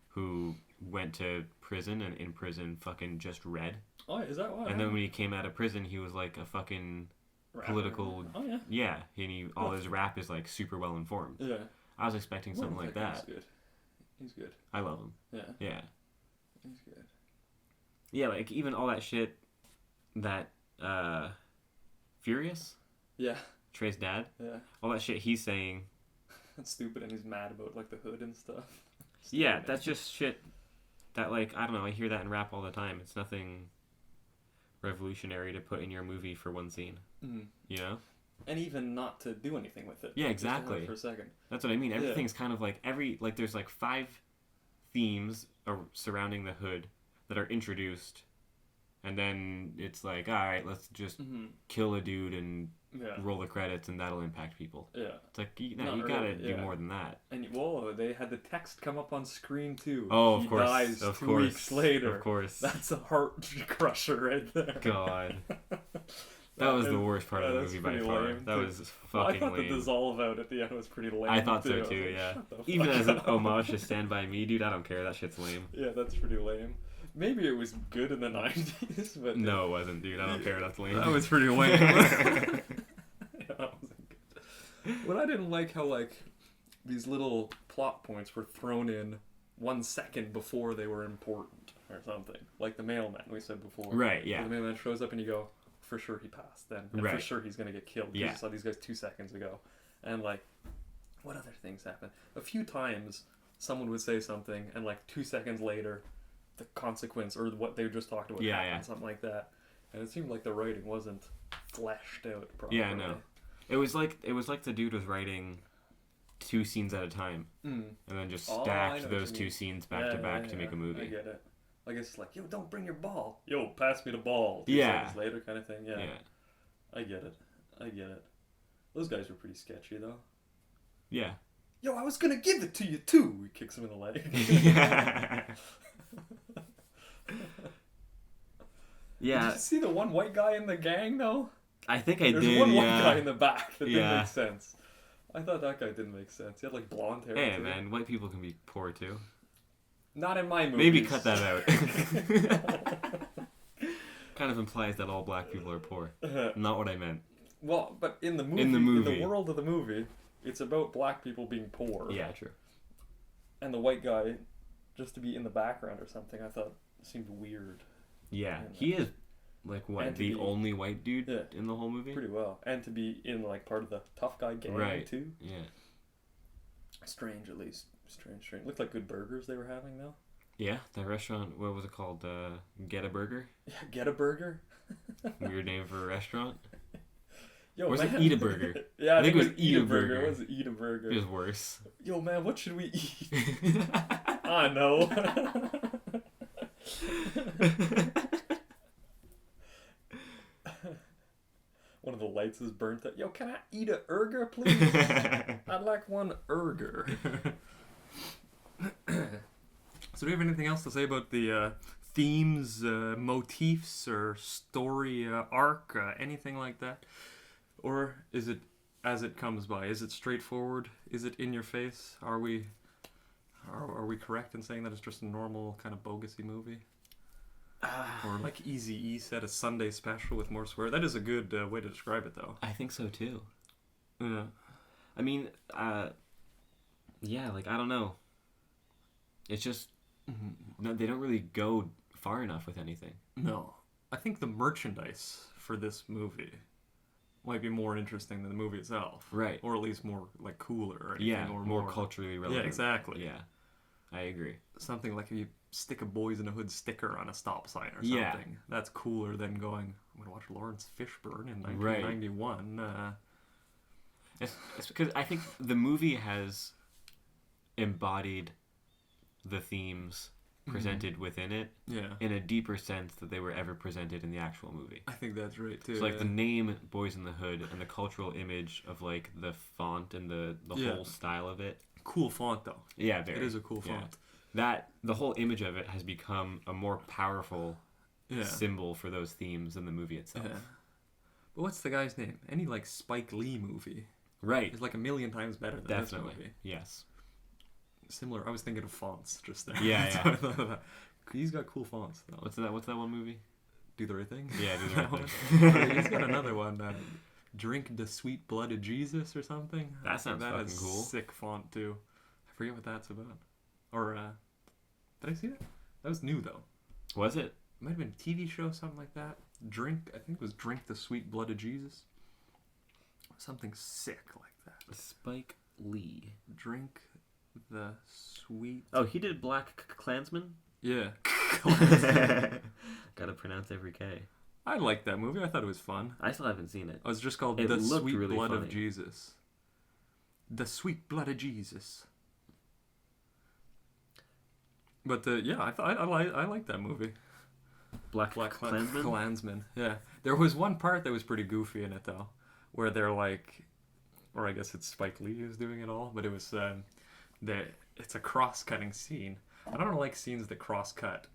who went to prison and in prison fucking just read. Oh, is that why? And then when he came out of prison, he was like a fucking rapper. Political. Oh yeah. Yeah, and all his rap is like super well informed. Yeah. I was expecting something like that. He's good. He's good. I love him. Yeah. Yeah. He's good. Yeah, like even all that shit that Furious. Yeah. Trey's dad. Yeah. All that shit he's saying. That's stupid, and he's mad about like the hood and stuff. Yeah, that's just shit that like I don't know. I hear that in rap all the time. It's nothing revolutionary to put in your movie for one scene. You know. And even not to do anything with it. Yeah, exactly. Just for a second. That's what I mean. Everything's kind of like there's like 5 themes surrounding the hood that are introduced, and then it's like, all right, let's just kill a dude and roll the credits, and that'll impact people. Yeah, it's like you gotta do more than that. And they had the text come up on screen too. Oh, of course. He dies 2 weeks later. Of course, that's a heart crusher right there. God. That was the worst part of the movie by far. That was fucking lame. I thought the dissolve out at the end was pretty lame. I thought so too, yeah. Even as an homage to Stand By Me, dude, I don't care. That shit's lame. Yeah, that's pretty lame. Maybe it was good in the 90s, but... No, it wasn't, dude. I don't care. That's lame. That was pretty lame. That wasn't good. But I didn't like how, these little plot points were thrown in 1 second before they were important or something. Like the mailman we said before. Right, yeah. The mailman shows up and you go... For sure he passed then. And for sure he's going to get killed. Yeah. You saw these guys 2 seconds ago. And, what other things happened? A few times, someone would say something, and, 2 seconds later, the consequence, or what they just talked about happened, something like that. And it seemed like the writing wasn't fleshed out properly. Yeah, no. It was like the dude was writing 2 scenes at a time. And then just stacked those 2 scenes back to back to make a movie. I get it. It's like, yo, don't bring your ball. Yo, pass me the ball. 2 seconds later kind of thing. Yeah. I get it. Those guys were pretty sketchy, though. Yeah. Yo, I was going to give it to you, too. He kicks him in the leg. Yeah. Did you see the one white guy in the gang, though? I think I did, There's one white guy in the back that didn't make sense. I thought that guy didn't make sense. He had, blonde hair. Hey, man, white people can be poor, too. Not in my movies. Maybe cut that out. Kind of implies that all black people are poor. Not what I meant. Well, but in the movie, in the world of the movie, it's about black people being poor. Yeah, true. And the white guy, just to be in the background or something, I thought seemed weird. Yeah, he is the only white dude in the whole movie? Pretty well. And to be in part of the tough guy gang too. Yeah. Strange, at least. Strange. Looked like good burgers they were having, though. Yeah, that restaurant, what was it called? Get a Burger? Yeah, Get a Burger. Weird name for a restaurant. Yo, or was it Eat a Burger? Yeah, I think it was Eat a Burger. It was Eat a Burger. It was worse. Yo, man, what should we eat? I know. One of the lights is burnt out. Yo, can I eat a burger, please? I'd like one burger. So do you have anything else to say about the themes, motifs, or story arc, anything like that? Or is it as it comes by? Is it straightforward? Is it in your face? Are we correct in saying that it's just a normal kind of bogusy movie? Or like Eazy-E said, a Sunday special with more swear. That is a good way to describe it, though. I think so too. Yeah. I mean, yeah, like I don't know. It's just no, they don't really go far enough with anything. No, I think the merchandise for this movie might be more interesting than the movie itself, right? Or at least more like cooler, or anything, yeah, or more culturally relevant. Yeah, exactly. Yeah, I agree. Something like if you stick a Boys in the Hood sticker on a a sign or something. Yeah. That's cooler than going, I'm going to watch Lawrence Fishburne in 1991. Right. It's because I think the movie has embodied the themes presented within it in a deeper sense that they were ever presented in the actual movie. I think that's right, too. So, like, the name Boys in the Hood and the cultural image of, like, the font and the whole style of it. Cool font, though. Yeah, very. It is a cool font. The whole image of it has become a more powerful symbol for those themes than the movie itself. Yeah. But what's the guy's name? Any, like, Spike Lee movie. Right. It's like a million times better than this movie. Yes. Similar. I was thinking of fonts just there. Yeah. He's got cool fonts, though. What's that one movie? Do the Right Thing? Yeah, Do the Right Thing. He's got another one. Drink the Sweet Blood of Jesus or something. That sounds fucking cool. Sick font, too. I forget what that's about. Or, did I see that? That was new, though. Was it? It might have been a TV show, something like that. I think it was Drink the Sweet Blood of Jesus. Something sick like that. Spike Lee. Drink the Sweet... Oh, he did Black Klansman? Yeah. Gotta pronounce every K. I liked that movie. I thought it was fun. I still haven't seen it. It was just called The Sweet really Blood of Jesus. The Sweet Blood of Jesus. But I liked that movie. Black Klansman? Klansman. Yeah. There was one part that was pretty goofy in it, though, where they're like, or I guess it's Spike Lee who's doing it all, but it was it's a cross-cutting scene. I don't like scenes that cross-cut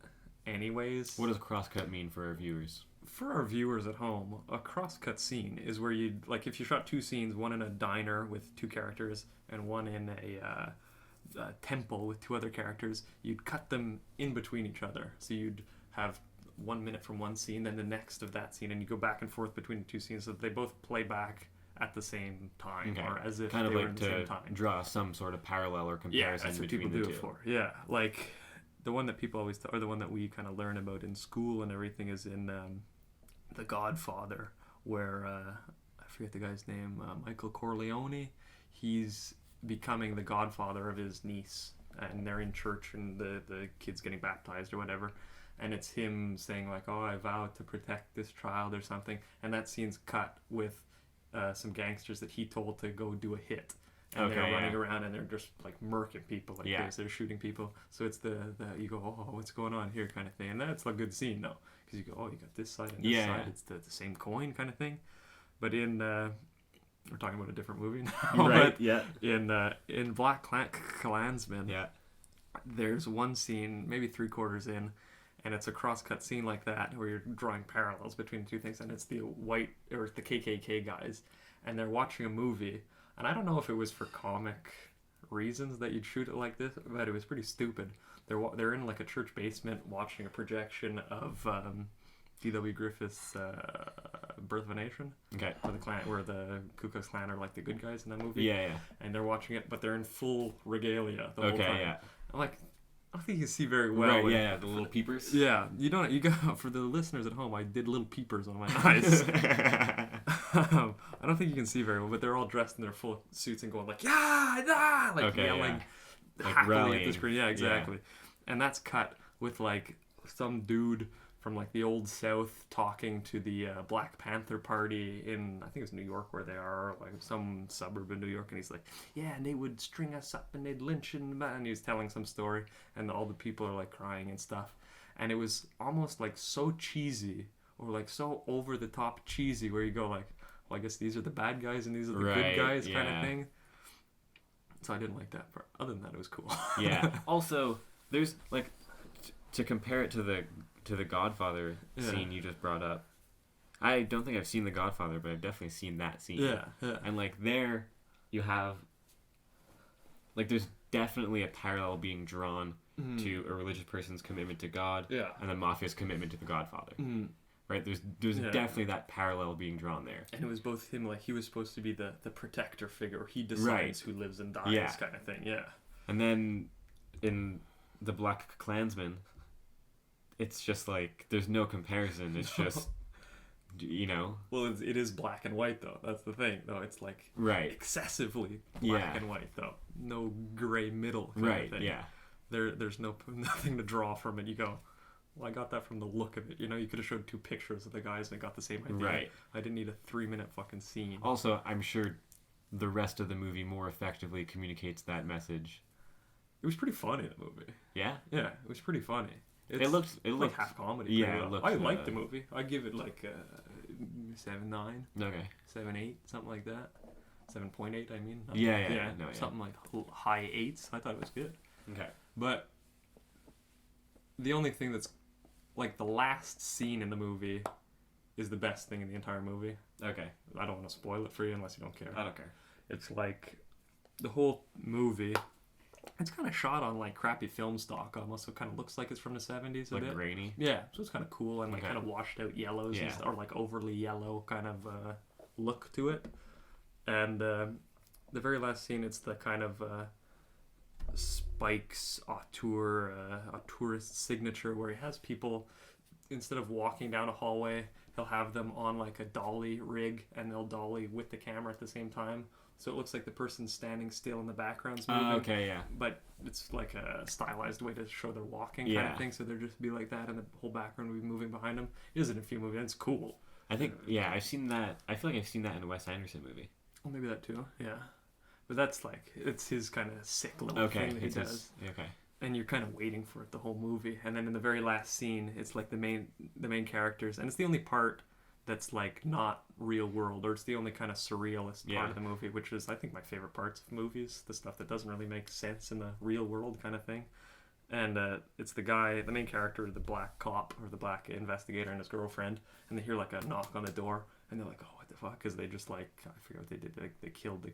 anyways. What does cross-cut mean for our viewers? For our viewers at home, a cross-cut scene is where you, like, if you shot two scenes, one in a diner with two characters and one in a temple with two other characters, you'd cut them in between each other. So you'd have 1 minute from one scene, then the next of that scene, and you go back and forth between the two scenes so that they both play back at the same time, or as if kind of they like were in the same time. Draw some sort of parallel or comparison that's what between people the do two. It for. Yeah, like the one that people always or the one that we kind of learn about in school and everything is in The Godfather, where I forget the guy's name, Michael Corleone. He's becoming the godfather of his niece, and they're in church, and the kid's getting baptized or whatever. And it's him saying, like, oh, I vow to protect this child or something. And that scene's cut with some gangsters that he told to go do a hit. And they're running around and they're just, like, murking people like this. They're shooting people. So it's the you go, oh, what's going on here kind of thing. And that's a good scene, though. Because you go, oh, you got this side and this side. It's the same coin kind of thing. But in... we're talking about a different movie now. Right, but in Black Klansman, there's one scene, maybe 3/4 in, and it's a cross-cut scene like that where you're drawing parallels between the two things, and it's the white or the KKK guys, and they're watching a movie, and I don't know if it was for comic reasons that you'd shoot it like this, but it was pretty stupid. They're in like a church basement watching a projection of D.W. Griffith's Birth of a Nation. Okay. Where the Ku Klux Klan are like the good guys in that movie. Yeah. And they're watching it, but they're in full regalia the whole time. Yeah. I'm like, I don't think you can see very well. Right, the little peepers. Yeah, you got, for the listeners at home, I did little peepers on my eyes. I don't think you can see very well, but they're all dressed in their full suits and going like, yeah, like yelling happily at the screen. Yeah, exactly. Yeah. And that's cut with like some dude from like the old South talking to the Black Panther Party in, I think it's New York where they are, or like some suburb in New York, and he's like, yeah, and they would string us up and they'd lynch and he's telling some story, and all the people are like crying and stuff, and it was almost like so cheesy, or like so over the top cheesy, where you go like, well, I guess these are the bad guys and these are the good guys kind of thing. So I didn't like that part. Other than that, it was cool. Yeah. Also, There's like to compare it to the Godfather scene you just brought up. I don't think I've seen The Godfather, but I've definitely seen that scene. Yeah, yeah. And like there, you have like there's definitely a parallel being drawn to a religious person's commitment to God, and the mafia's commitment to the Godfather. Right? There's definitely that parallel being drawn there. And it was both him, like he was supposed to be the protector figure. He decides who lives and dies, kind of thing. Yeah. And then in the Black Klansman, it's just like there's no comparison. It's just Well, it is black and white though. That's the thing, though. It's like excessively black and white though. No gray middle kind of thing. Yeah. There's nothing to draw from it. You go, well, I got that from the look of it. You could have showed 2 pictures of the guys and I got the same idea. Right. I didn't need a 3-minute fucking scene. Also, I'm sure the rest of the movie more effectively communicates that message. It was pretty funny, the movie. Yeah? Yeah, it was pretty funny. It looked like half comedy. Yeah, I liked the movie. I'd give it like 7.9. Okay. 7.8, something like that. 7.8, I mean. Yeah. Something like high 8s. I thought it was good. Okay. But the only thing that's like the last scene in the movie is the best thing in the entire movie. Okay. I don't want to spoil it for you unless you don't care. I don't care. It's like the whole movie. It's kind of shot on like crappy film stock almost, so it kind of looks like it's from the 70s a bit. Like grainy? Yeah, so it's kind of cool and like kind of washed out yellows or like overly yellow kind of look to it. And the very last scene, it's the kind of Spike's auteurist signature where he has people, instead of walking down a hallway, he'll have them on like a dolly rig and they'll dolly with the camera at the same time. So it looks like the person's standing still and the background's moving. Okay, yeah. But it's like a stylized way to show they're walking kind of thing. So they'll just be like that and the whole background will be moving behind them. It is in a few movies. It's cool. I think, I've seen that. I feel like I've seen that in a Wes Anderson movie. Oh, maybe that too. Yeah. But that's like, it's his kind of sick little thing that he does. Okay. And you're kind of waiting for it the whole movie. And then in the very last scene, it's like the main characters. And it's the only part that's like not real world, or it's the only kind of surrealist part of the movie, which is I think my favorite parts of movies, the stuff that doesn't really make sense in the real world kind of thing. And it's the main character, the black cop or the black investigator and his girlfriend, and they hear like a knock on the door and they're like, oh, what the fuck, because they just like, I forget what they did, they killed the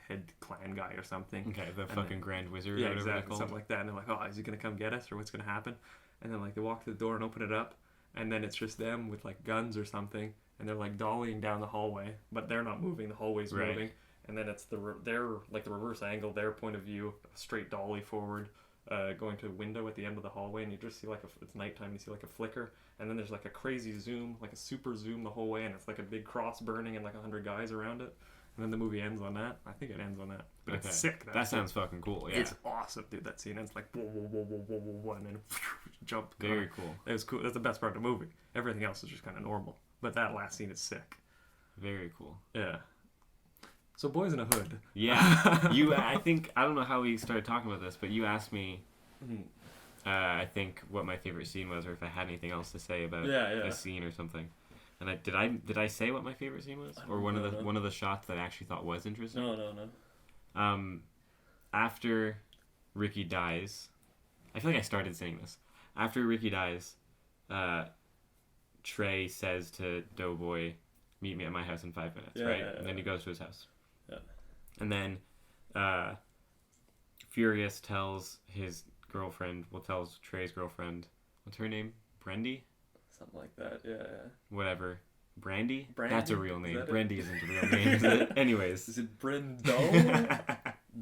head clan guy or something. Okay, the fucking Grand Wizard or whatever exactly, something like that. And they're like, oh, is he gonna come get us or what's gonna happen? And then like they walk to the door and open it up, and then it's just them with like guns or something, and they're like dollying down the hallway, but they're not moving, the hallway's moving, and then it's their like the reverse angle, their point of view, straight dolly forward, going to a window at the end of the hallway, and you just see like it's nighttime, you see like a flicker, and then there's like a crazy zoom, like a super zoom the whole way, and it's like a big cross burning and like 100 guys around it, and then the movie ends on that. I think it ends on that, but it's sick. That sounds fucking cool. Yeah, it's awesome, dude. That scene, it's like whoa, whoa, whoa, whoa, whoa, whoa, and then jump. Very cool. It was cool. That's the best part of the movie. Everything else is just kind of normal, but that last scene is sick. Very cool. Yeah. So Boys in a Hood. Yeah. I think, I don't know how we started talking about this, but you asked me, I think, what my favorite scene was, or if I had anything else to say about a scene or something. And did I say what my favorite scene was, or one of the shots that I actually thought was interesting? No. After Ricky dies, I feel like I started saying this. After Ricky dies, Trey says to Doughboy, meet me at my house in 5 minutes, right? And then he goes to his house. Yeah. And then Furious tells his girlfriend, tells Trey's girlfriend, what's her name? Brendy? Something like that, yeah. Whatever. Brandy? Brandy? That's a real name. Brandy isn't a real name, is it? Anyways. Is it Brendong?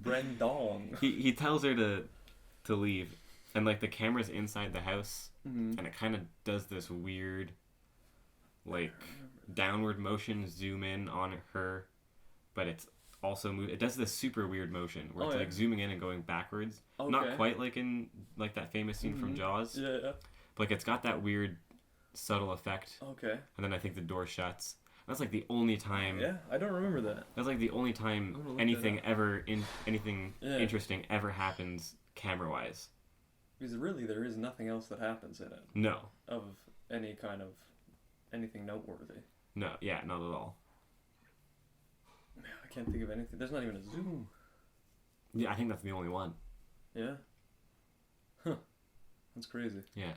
Brendong. He tells her to leave, and like the camera's inside the house, and it kind of does this weird, like, downward motion, zoom in on her, but it's also it does this super weird motion where it's like zooming in and going backwards. Not quite like in like that famous scene from Jaws. Yeah. But like it's got that weird subtle effect. Okay. And then I think the door shuts. That's like the only time. Yeah, I don't remember that. That's like the only time anything interesting ever happens camera wise. Because really, there is nothing else that happens in it. No. Of any kind of anything noteworthy. No, yeah, not at all. I can't think of anything. There's not even a zoom. Yeah, I think that's the only one. Yeah. Huh. That's crazy. Yeah.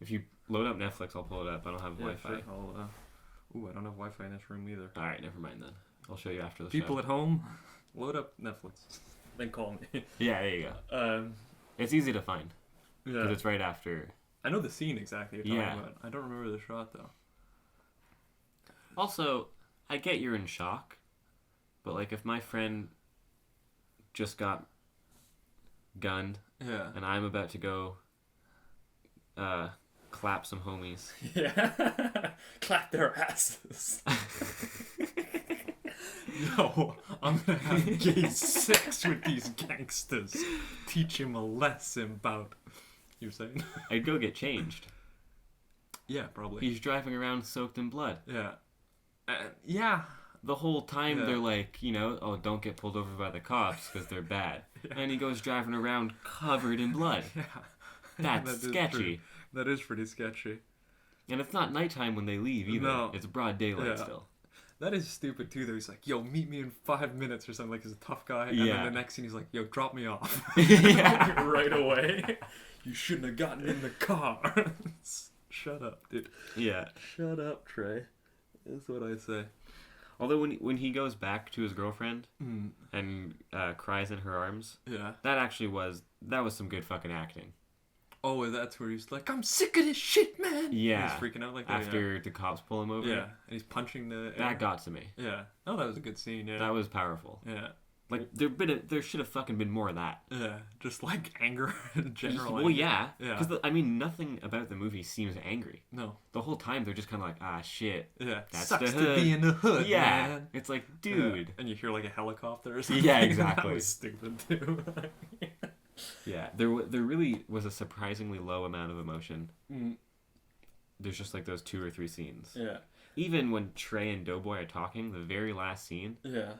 If you load up Netflix, I'll pull it up. I don't have Wi-Fi. Sure. I don't have Wi-Fi in this room either. All right, never mind then. I'll show you after the People show. at home, load up Netflix. Then call me. Yeah, there you go. It's easy to find. Yeah. Because it's right after. I know the scene exactly you're talking about. I don't remember the shot, though. Also, I get you're in shock. But, like, if my friend just got gunned. Yeah. And I'm about to go clap some homies. Yeah. Clap their asses. Yo, I'm gonna have gay sex with these gangsters. Teach him a lesson about... You were saying? I'd go get changed. Yeah, probably. He's driving around soaked in blood. Yeah. Yeah. The whole time they're like, you know, oh, don't get pulled over by the cops because they're bad. Yeah. And he goes driving around covered in blood. Yeah. That's sketchy. That is pretty sketchy. And it's not nighttime when they leave either. No. It's broad daylight still. That is stupid too, though. He's like, yo, meet me in 5 minutes or something. Like, he's a tough guy. And then the next scene, he's like, yo, drop me off. Right away. You shouldn't have gotten in the car. Shut up, dude. Yeah. Shut up, Trey. That's what I say. Although when he goes back to his girlfriend and cries in her arms, that was some good fucking acting. Oh, that's where he's like, I'm sick of this shit, man. Yeah. He's freaking out like that. After the cops pull him over. Yeah. And he's punching the... That got to me. Yeah. Oh, that was a good scene, yeah. That was powerful. Yeah. Like, there should have fucking been more of that. Yeah. Just, like, anger in general. Well, yeah. Because, nothing about the movie seems angry. No. The whole time, they're just kind of like, ah, shit. Yeah. That's Sucks the hood. To be in the hood, man. It's like, dude. Yeah. And you hear, like, a helicopter or something. Yeah, exactly. That was stupid, too. Yeah, there really was a surprisingly low amount of emotion. There's just like those 2 or 3 scenes. Yeah. Even when Trey and Doughboy are talking, the very last scene. Yeah.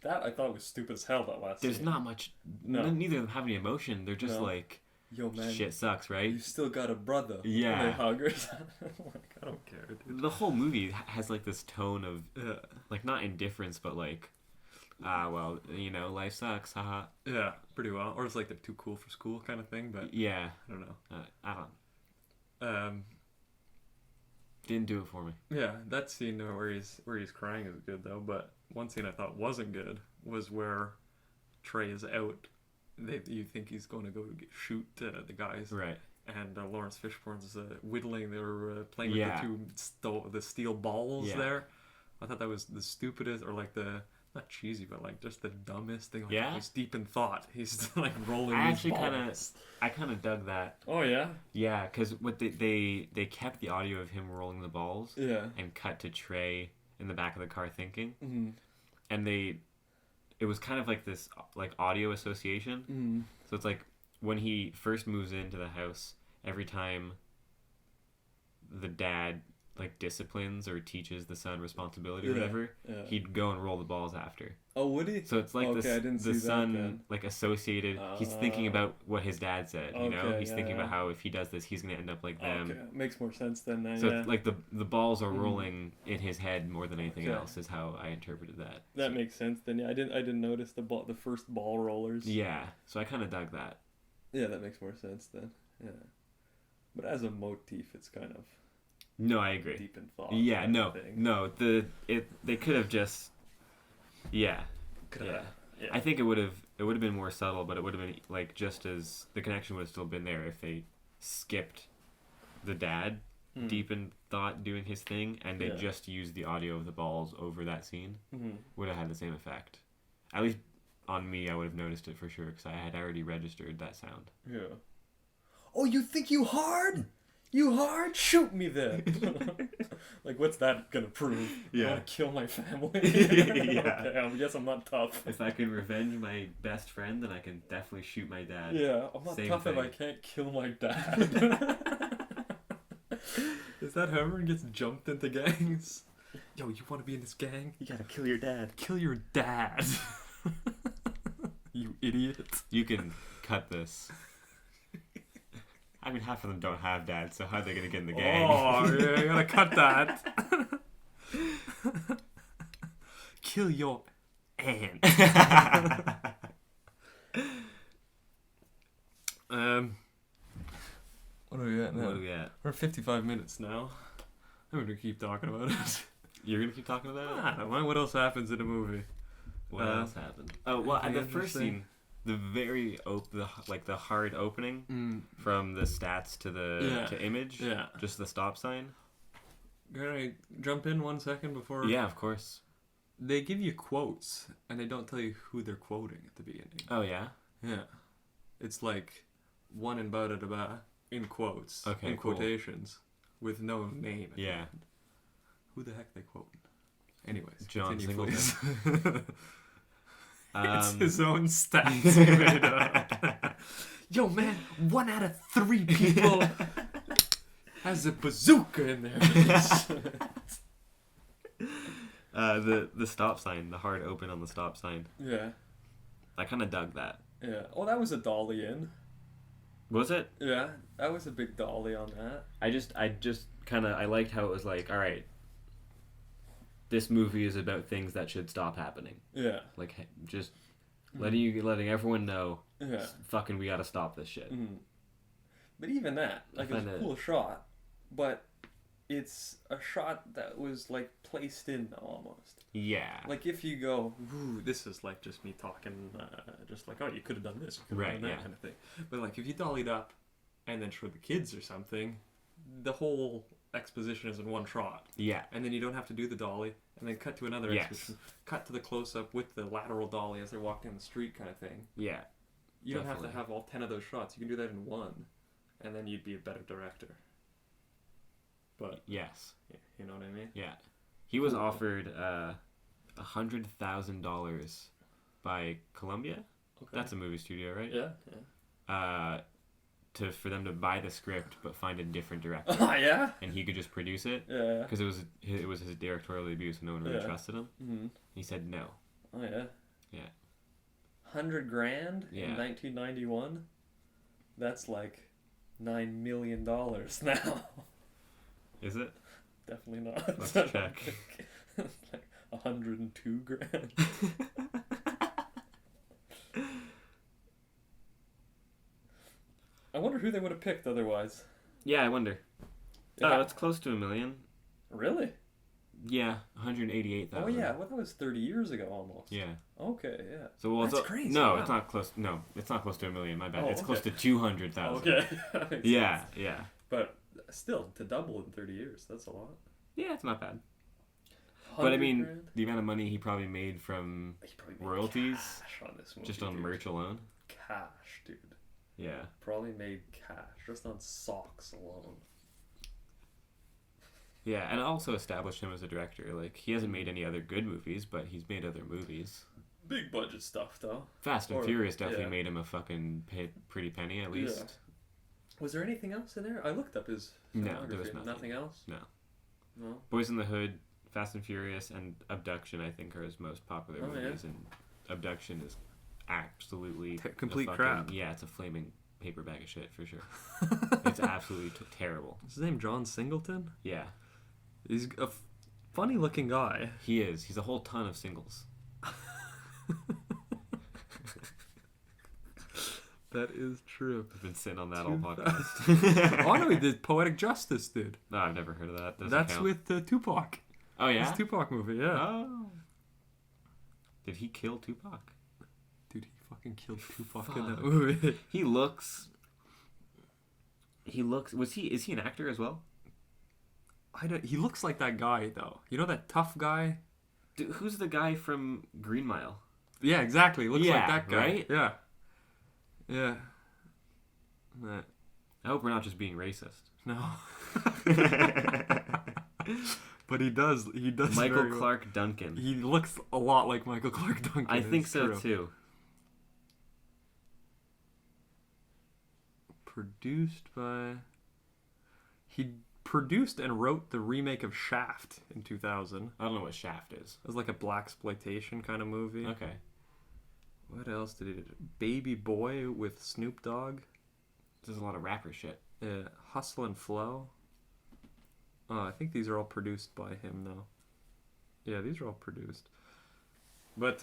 That I thought was stupid as hell, that last There's scene. not much... No. Neither of them have any emotion. They're just like... Yo, man. Shit sucks, right? You still got a brother. Yeah. And they hug or something. Like, I don't care, dude. The whole movie has like this tone of... Like, not indifference, but like... well, you know, life sucks, haha. Yeah, pretty well. Or it's like they're too cool for school kind of thing, but... Yeah. I don't know. I don't... Didn't do it for me. Yeah, that scene where he's crying is good, though, but one scene I thought wasn't good was where Trey is out. You think he's going to go shoot the guys. Right. And Lawrence Fishburne's whittling, they were playing with the steel balls there. I thought that was the stupidest, or like the... Not cheesy, but like just the dumbest thing. Like, he's deep in thought. He's like rolling. I kind of dug that. Oh yeah. Yeah, because what they kept the audio of him rolling the balls. Yeah. And cut to Trey in the back of the car thinking. Mm-hmm. And it was kind of like this like audio association. Mm-hmm. So it's like when he first moves into the house, every time the dad like disciplines or teaches the son responsibility or whatever, he'd go and roll the balls after. Oh, would he? So it's like the son like associated. He's thinking about what his dad said. You know, he's thinking about how if he does this, he's gonna end up like them. Okay, makes more sense then. So it's like the balls are rolling in his head more than anything else. Is how I interpreted that. That makes sense then. Yeah, I didn't notice the first ball rollers. Yeah, so I kind of dug that. Yeah, that makes more sense then. Yeah, but as a motif, it's kind of. No, I agree. Deep in thought. Yeah, no. They could have just. Yeah. Yeah. I think it would have been more subtle, but it would have been like just as the connection would have still been there if they skipped the dad deep in thought doing his thing and they just used the audio of the balls over that scene. Would have had the same effect. At least on me, I would have noticed it for sure because I had already registered that sound. Yeah. Oh, you think you hard? You hard? Shoot me then. Like, what's that gonna prove? Yeah. I want to kill my family? Yeah. Okay, I guess I'm not tough. If I can revenge my best friend, then I can definitely shoot my dad. Yeah, I'm not tough if I can't kill my dad. Is that how everyone gets jumped into gangs? Yo, you want to be in this gang? You gotta kill your dad. Kill your dad. You idiot. You can cut this. I mean, half of them don't have dads, so how are they going to get in the gang? Oh, yeah, you gotta cut that. Kill your aunt. are we at now? What are we at? We're 55 minutes now. I'm going to keep talking about it. You're going to keep talking about it? I don't know. What else happens in a movie? What else happened? Oh, well, at the first scene, the very the hard opening from the stats to the to image, just the stop sign. Can I jump in 1 second before? Yeah, of course. They give you quotes, and they don't tell you who they're quoting at the beginning. Oh, yeah? Yeah. It's like one and ba da da ba in quotes, okay, in quotations, with no name. Yeah. Who the heck they quote? Anyways, John Singleton. It's his own stats he made up. Yo, man, 1 out of 3 people has a bazooka in there. The stop sign, the hard open on the stop sign. Yeah. I kind of dug that. Yeah. Oh, that was a dolly in. Was it? Yeah, that was a big dolly on that. I liked how it was like, all right, this movie is about things that should stop happening. Yeah. Like, just letting everyone know, fucking, we gotta stop this shit. But even that, like, it's a cool shot, but it's a shot that was, like, placed in, almost. Yeah. Like, if you go, ooh, this is, like, just me talking, just like, oh, you could have done this, you could have done that kind of thing. But, like, if you dollied up and then showed the kids or something, the whole exposition is in one shot. Yeah. And then you don't have to do the dolly, and then cut to another exposition. Cut to the close-up with the lateral dolly as they're walking the street kind of thing. Yeah. You don't have to have all 10 of those shots. You can do that in one, and then you'd be a better director. But yes. You know what I mean? Yeah. He was offered $100,000 by Columbia. Okay. That's a movie studio, right? Yeah. Yeah. For them to buy the script but find a different director. Oh, yeah? And he could just produce it. Yeah. Because it was his directorial debut, so no one really trusted him. Mm-hmm. He said no. Oh, yeah? Yeah. $100,000 in 1991? That's like $9 million now. Is it? Definitely not. Let's check. Like $102,000. I wonder who they would have picked otherwise. Yeah, I wonder. Oh, it's close to $1 million. Really? Yeah, 188,000. Oh yeah, well that was 30 years ago almost. Yeah. Okay, yeah. So that's crazy. No, wow. It's not close. No, it's not close to $1 million. My bad. It's close to 200,000. Okay. Yeah, yeah. But still, to double in 30 years, that's a lot. Yeah, it's not bad. But I mean, the amount of money he probably made from royalties, on this movie, just on merch alone. Cash, dude. Yeah. Probably made cash just on socks alone. Yeah, and also established him as a director. Like, he hasn't made any other good movies, but he's made other movies. Big budget stuff, though. Fast and Furious definitely made him a fucking pretty penny, at least. Yeah. Was there anything else in there? I looked up his filmography. No, there was nothing. Nothing else? No. No? Boys in the Hood, Fast and Furious, and Abduction, I think, are his most popular movies. Yeah. And Abduction is absolutely... complete crap. Yeah, it's a flaming paper bag of shit, for sure. It's absolutely terrible. Is his name John Singleton? Yeah. He's a funny-looking guy. He is. He's a whole ton of singles. That is true. I've been sitting on that all podcast. Oh, no, he did Poetic Justice, dude. No, I've never heard of that. That's count. With Tupac. Oh, yeah? It's Tupac movie, yeah. Oh. Did he kill Tupac? Dude, he fucking killed Tupac in that movie. He looks... Is he an actor as well? He looks like that guy, though. You know that tough guy? Dude, who's the guy from Green Mile? Yeah, exactly. He looks like that guy. Right? Yeah. Yeah. I hope we're not just being racist. No. But he does. Michael Clark Duncan. He looks a lot like Michael Clark Duncan. I think so, too. Produced by... He produced and wrote the remake of Shaft in 2000. I don't know what Shaft is. It was like a blaxploitation kind of movie. Okay. What else did he do? Baby Boy with Snoop Dogg. There's a lot of rapper shit. Yeah. Hustle and Flow. Oh, I think these are all produced by him, though. Yeah, these are all produced. But,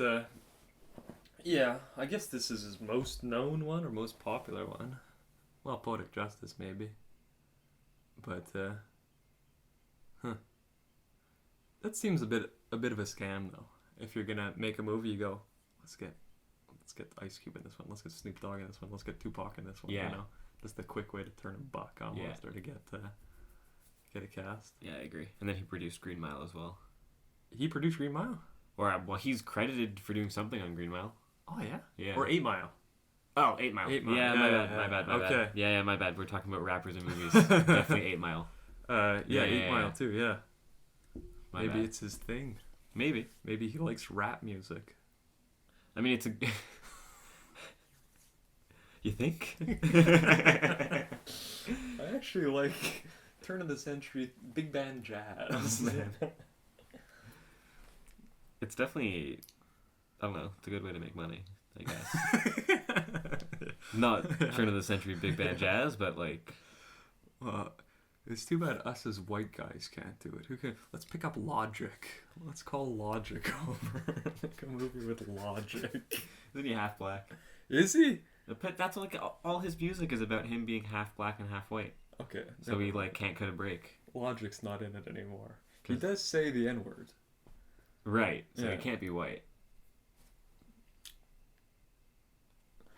yeah, I guess this is his most known one or most popular one. Well, Poetic Justice, maybe. But that seems a bit of a scam though. If you're gonna make a movie, you go, let's get Ice Cube in this one, let's get Snoop Dogg in this one, let's get Tupac in this one. Yeah. You know, just the quick way to turn a buck almost, or to get a cast. Yeah, I agree. And then he produced Green Mile as well. He produced Green Mile. Or well, he's credited for doing something on Green Mile. Oh yeah. Yeah. Or 8 Mile. Oh, 8 Mile. 8 Mile. Yeah, my bad. Okay. Yeah, my bad. We're talking about rappers and movies. Definitely 8 Mile. Yeah, 8 Mile too. Yeah. My Maybe bad. it's his thing. Maybe he likes rap music. I mean, it's a. You think? I actually like turn of the century big band jazz. Man. It's definitely, I don't know, it's a good way to make money, I guess. Not turn of the century big band jazz, but like. It's too bad us as white guys can't do it. Who can? Let's pick up Logic. Let's call Logic over. Make a movie with Logic. Isn't he half black? Is he? That's like all his music is about him being half black and half white. Okay. So he like can't cut a break. Logic's not in it anymore. He does say the N-word. Right. So Yeah. he can't be white.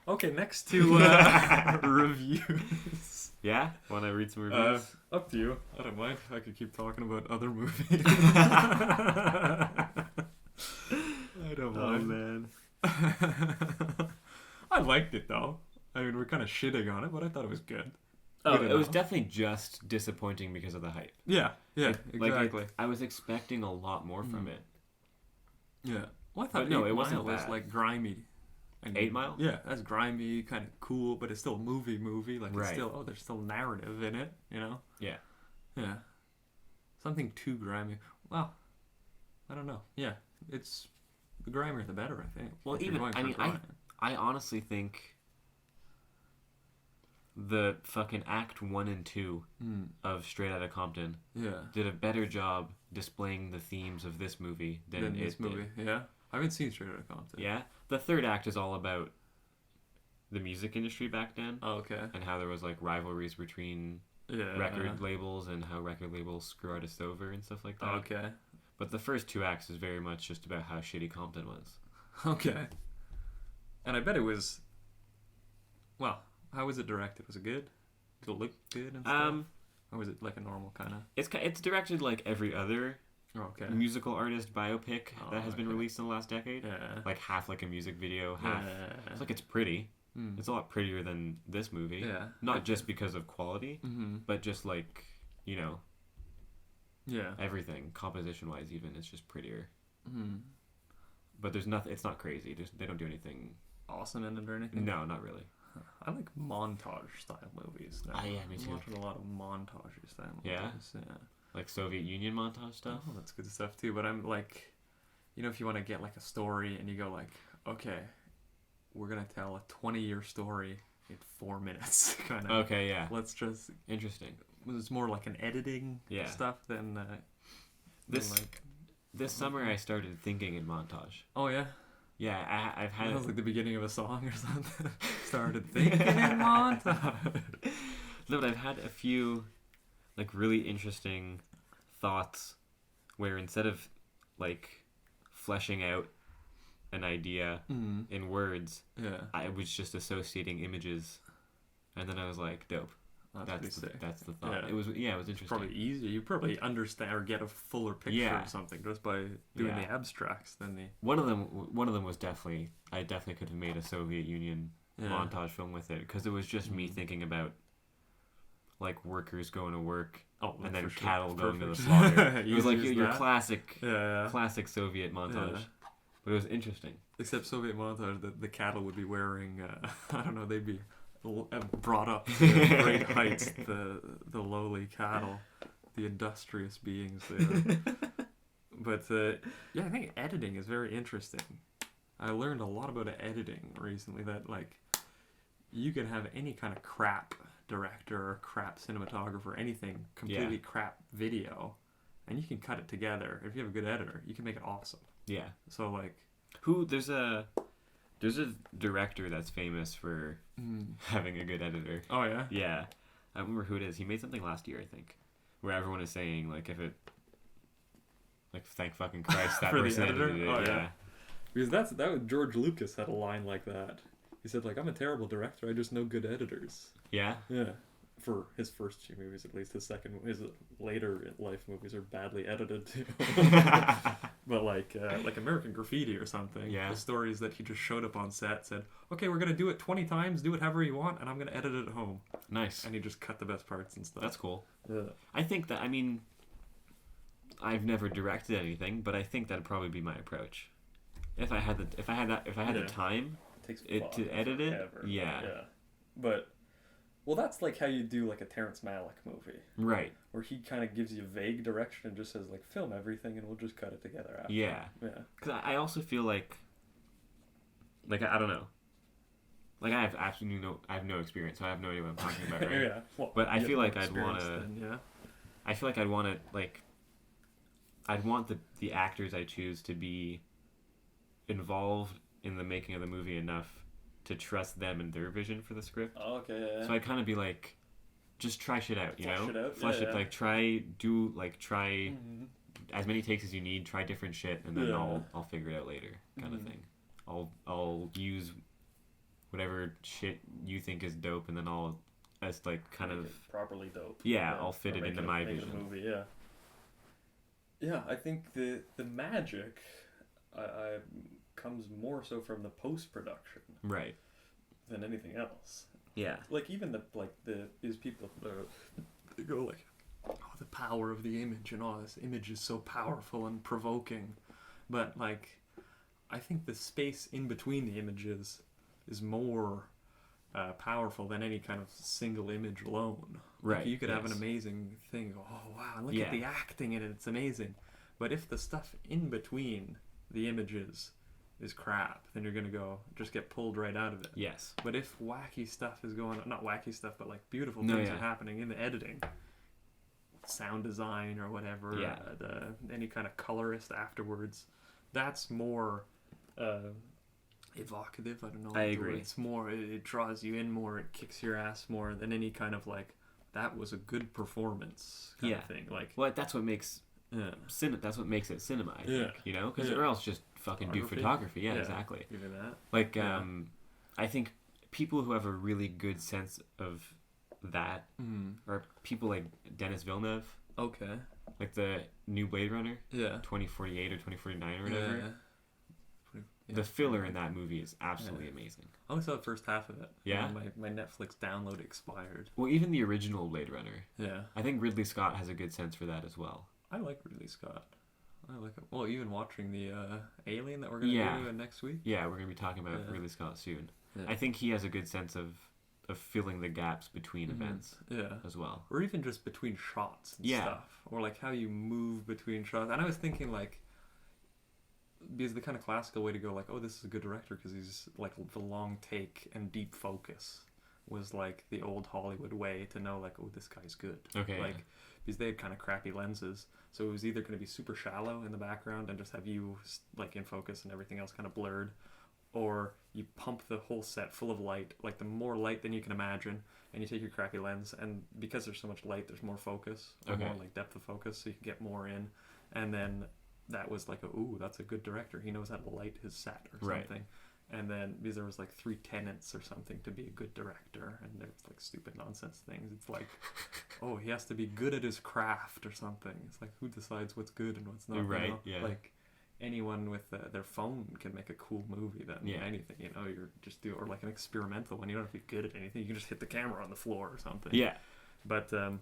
Okay, next to reviews. Yeah? Want to read some reviews? Up to you. I don't mind. I could keep talking about other movies. I don't mind. Man. I liked it though. I mean, we're kind of shitting on it, but I thought it was good. Oh, Good it was enough. definitely just disappointing because of the hype. Yeah, Like, exactly. I was expecting a lot more from it. Yeah. Well, I thought But no, 8 it wasn't Mile was bad. like grimy. And 8 Mile? Yeah, that's grimy, kind of cool, but it's still a movie. Like Right. it's still there's still narrative in it, you know. Yeah. Yeah. Something too grimy. Well, I don't know. Yeah, it's the grimier the better, I think. Well, if you're even going I for mean, grime. I honestly think the fucking Act 1 and 2 of Straight Outta Compton Yeah. did a better job displaying the themes of this movie than this it movie. did. Yeah. I haven't seen Straight Outta Compton. Yeah. The third act is all about the music industry back then Oh, okay. and how there was like rivalries between Yeah. record labels and how record labels screw artists over and stuff like that. Okay. But the first 2 acts is very much just about how shitty Compton was. Okay. And I bet it was. Well, how was it directed? Was it good? Did it look good and stuff? Or was it like a normal kind of? It's directed like every other Okay. musical artist biopic that has been okay. released in the last decade. Yeah. Like half like a music video, half. Yeah. It's like it's pretty. Mm. It's a lot prettier than this movie. Yeah. Not just because of quality, Mm-hmm. but just like, you know, Yeah. everything composition wise. Even it's just prettier. Mm. But there's nothing. It's not crazy. They don't do anything. Awesome in it or anything? No, not really. I like montage style movies now. Yeah, me too. I'm watching a lot of montage style movies. Yeah? Yeah. Like Soviet Union montage stuff. Oh, that's good stuff too. But I'm like, you know, if you want to get like a story and you go like, okay, we're gonna tell a 20-year story in 4 minutes, kind of. Okay, yeah. Let's just. Interesting. It's more like an editing Yeah. stuff than This summer I started thinking in montage. Oh yeah. Yeah, I've had. That was like the beginning of a song or something. Started thinking in montage. No, but I've had a few, like, really interesting thoughts where instead of, like, fleshing out an idea in words, Yeah. I was just associating images, and then I was like, dope. That's the thought. Yeah. It was interesting. Probably easier. You probably understand or get a fuller picture of something just by doing the abstracts than the. One of them was definitely. I definitely could have made a Soviet Union montage film with it because it was just me thinking about, like, workers going to work and then cattle going to the slaughter. It was like your classic Soviet montage, but it was interesting. Except Soviet montage, the cattle would be wearing. I don't know. They'd be brought up to great heights. The lowly cattle, the industrious beings there. But I think editing is very interesting. I learned a lot about editing recently. That like, you can have any kind of crap director or crap cinematographer, anything completely crap video, and you can cut it together. If you have a good editor, you can make it awesome. Yeah. So like, there's a director that's famous for having a good editor. Oh yeah. Yeah. I remember who it is. He made something last year, I think, where everyone is saying like if it, like thank fucking Christ that For the person editor? edited it. Oh, yeah. yeah. Because that was George Lucas had a line like that. He said like, I'm a terrible director. I just know good editors. Yeah. Yeah. For his first few movies, at least. His later life movies are badly edited too. But like American Graffiti or something. Yeah. The stories that he just showed up on set, said, okay, we're gonna do it 20 times, do it however you want, and I'm gonna edit it at home. Nice. And he just cut the best parts and stuff. That's cool. Yeah. I think that, I mean, I've never directed anything, but I think that'd probably be my approach. If I had the time to edit it, yeah. But that's like how you do like a Terrence Malick movie, right? Where he kind of gives you vague direction and just says like, film everything and we'll just cut it together after. Yeah. Because I also feel like I don't know. Like I have no experience, so I have no idea what I'm talking about, right? Yeah. Well, but I feel like I'd want to. I feel like I'd want to I'd want the actors I choose to be involved in the making of the movie enough to trust them and their vision for the script. Oh, okay. Yeah. So I'd kind of be like, just try shit out, you know? Flush it. Like try as many takes as you need. Try different shit, and then I'll figure it out later, kind of thing. I'll use whatever shit you think is dope, and then I'll as like kind make of it properly dope. Yeah, I'll fit it into my vision. Movie, yeah. Yeah, I think the magic I comes more so from the post-production, right, than anything else. Yeah, like even these people they go like, oh, the power of the image and all this image is so powerful and provoking, but like I think the space in between the images is more powerful than any kind of single image alone. Right. Like you could have an amazing thing. Oh wow! Look at the acting in it; it's amazing. But if the stuff in between the images is crap, then you're gonna just get pulled right out of it. Yes. But if wacky stuff is going on, not wacky stuff, but like beautiful things are happening in the editing, sound design or whatever, any kind of colorist afterwards, that's more evocative. I don't know. I agree. It's more. It draws you in more. It kicks your ass more than any kind of like that was a good performance kind of thing. Like, well, that's what makes. That's what makes it cinema, I think, you know? Because or else just fucking do photography. Yeah, exactly. Even that. Like, I think people who have a really good sense of that are people like Denis Villeneuve. Okay. Like the new Blade Runner. Yeah. 2048 or 2049 or whatever. Yeah. The filler in that movie is absolutely amazing. I only saw the first half of it. Yeah. My Netflix download expired. Well, even the original Blade Runner. Yeah. I think Ridley Scott has a good sense for that as well. I like Ridley Scott. I like it. Well, even watching the Alien that we're going to do next week. Yeah, we're going to be talking about Ridley Scott soon. Yeah. I think he has a good sense of filling the gaps between events as well. Or even just between shots and stuff. Or like how you move between shots. And I was thinking like, because the kind of classical way to go like, oh, this is a good director because he's like the long take and deep focus was like the old Hollywood way to know like, oh, this guy's good. Okay. Like, because they had kind of crappy lenses. So it was either going to be super shallow in the background and just have you like in focus and everything else kind of blurred, or you pump the whole set full of light, like the more light than you can imagine, and you take your crappy lens, and because there's so much light, there's more focus, or more like depth of focus, so you can get more in. And then that was like, ooh, that's a good director. He knows how to light his set or something. Right. And then because there was like 3 tenets or something to be a good director, and there's like stupid nonsense things. It's like, oh, he has to be good at his craft or something. It's like, who decides what's good and what's not? Right. You know? Yeah. Like anyone with their phone can make a cool movie than anything. You know, you're just or like an experimental one. You don't have to be good at anything. You can just hit the camera on the floor or something. Yeah. But the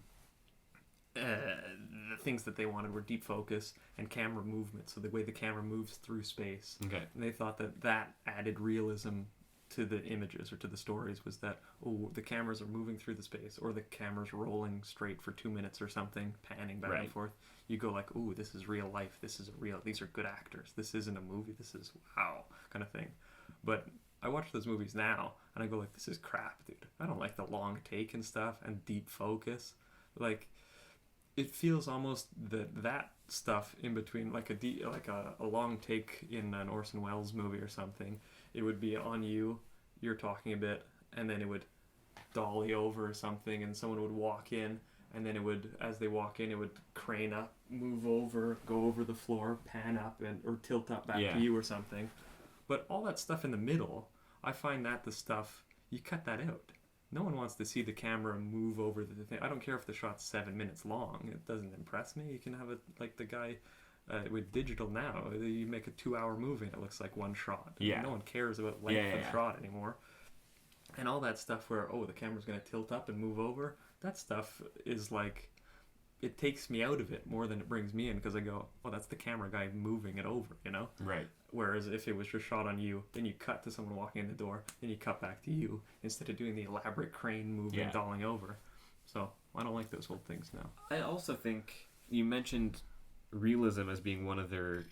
things that they wanted were deep focus and camera movement, so the way the camera moves through space. Okay. And they thought that added realism to the images or to the stories, was that, oh, the cameras are moving through the space, or the camera's rolling straight for 2 minutes or something, panning back and forth. You go like, ooh, this is real life, these are good actors, this isn't a movie, this is wow, kind of thing. But I watch those movies now, and I go like, this is crap, dude. I don't like the long take and stuff and deep focus. Like, it feels almost that stuff in between, like a long take in an Orson Welles movie or something. It would be on you, you're talking a bit, and then it would dolly over or something, and someone would walk in, and then it would, as they walk in, it would crane up, move over, go over the floor, pan up, or tilt up back to you or something. But all that stuff in the middle, I find that the stuff, you cut that out. No one wants to see the camera move over the thing. I don't care if the shot's 7 minutes long. It doesn't impress me. You can have it like the guy with digital now. You make a 2-hour movie and it looks like one shot. Yeah. No one cares about length of shot anymore. And all that stuff where, the camera's going to tilt up and move over, that stuff is like, it takes me out of it more than it brings me in, because I go, that's the camera guy moving it over, you know? Right. Whereas if it was just shot on you, then you cut to someone walking in the door, then you cut back to you, instead of doing the elaborate crane moving, dolling over. So I don't like those old things now. I also think you mentioned realism as being one of their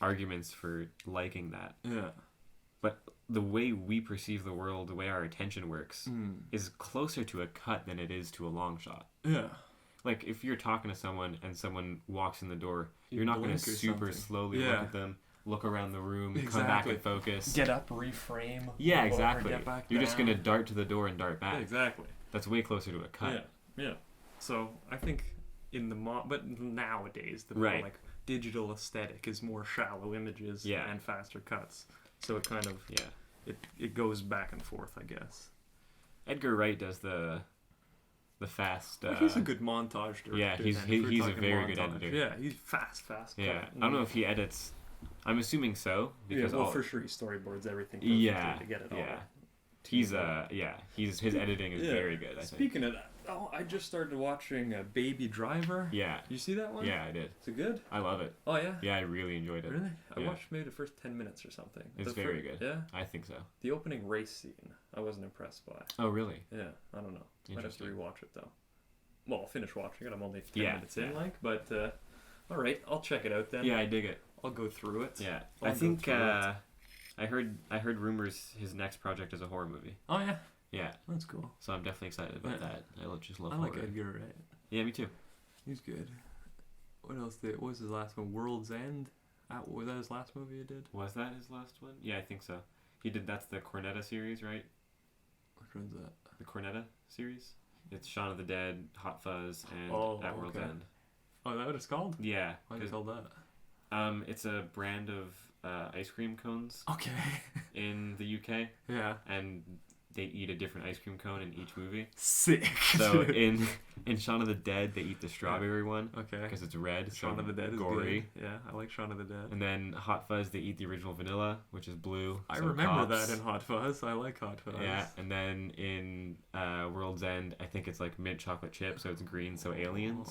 arguments for liking that. Yeah. But the way we perceive the world, the way our attention works, is closer to a cut than it is to a long shot. Yeah. Like, if you're talking to someone and someone walks in the door, you're not going to super slowly look at them, look around the room, come back and focus. Get up, reframe. Yeah, exactly. You're just going to dart to the door and dart back. Yeah, exactly. That's way closer to a cut. Yeah. So, I think in the... but nowadays, the more, like, digital aesthetic is more shallow images and faster cuts. So it kind of... It goes back and forth, I guess. Edgar Wright does the fast... he's a good montage director. Yeah, he's a very good editor. Yeah, he's fast. Yeah, I don't know if he edits... I'm assuming so. Because for sure he storyboards everything to get it all. Yeah. His editing is very good, I think. Speaking of that, I just started watching Baby Driver. Yeah. You see that one? Yeah, I did. Is it good? I love it. Oh, yeah? Yeah, I really enjoyed it. Really? I watched maybe the first 10 minutes or something. It's very good. Yeah? I think so. The opening race scene, I wasn't impressed by. Oh, really? Yeah, I don't know. I'd have to rewatch it, though. Well, I'll finish watching it. I'm only 10 minutes in, but all right, I'll check it out then. Yeah, I dig it. I'll go through it. Yeah. I think I heard rumors his next project is a horror movie. Oh, yeah? Yeah. That's cool. So I'm definitely excited about that. I just love I horror. like Edgar Wright. Yeah, me too. He's good. What else what was his last one? World's End? Was that his last movie he did? Was that his last one? Yeah, I think so. That's the Cornetta series, right? Which one's that? The Cornetta series? It's Shaun of the Dead, Hot Fuzz, and At World's End. Oh, is that what it's called? Yeah. Why is it called that? It's a brand of ice cream cones. Okay. in the UK. Yeah. And they eat a different ice cream cone in each movie. Sick. So in Shaun of the Dead, they eat the strawberry one. Okay. Because it's red. Shaun of the Dead gory. Is good. Yeah, I like Shaun of the Dead. And then Hot Fuzz, they eat the original vanilla, which is blue. I remember that in Hot Fuzz. I like Hot Fuzz. Yeah, and then in World's End, I think it's like mint chocolate chip, so it's green, so aliens.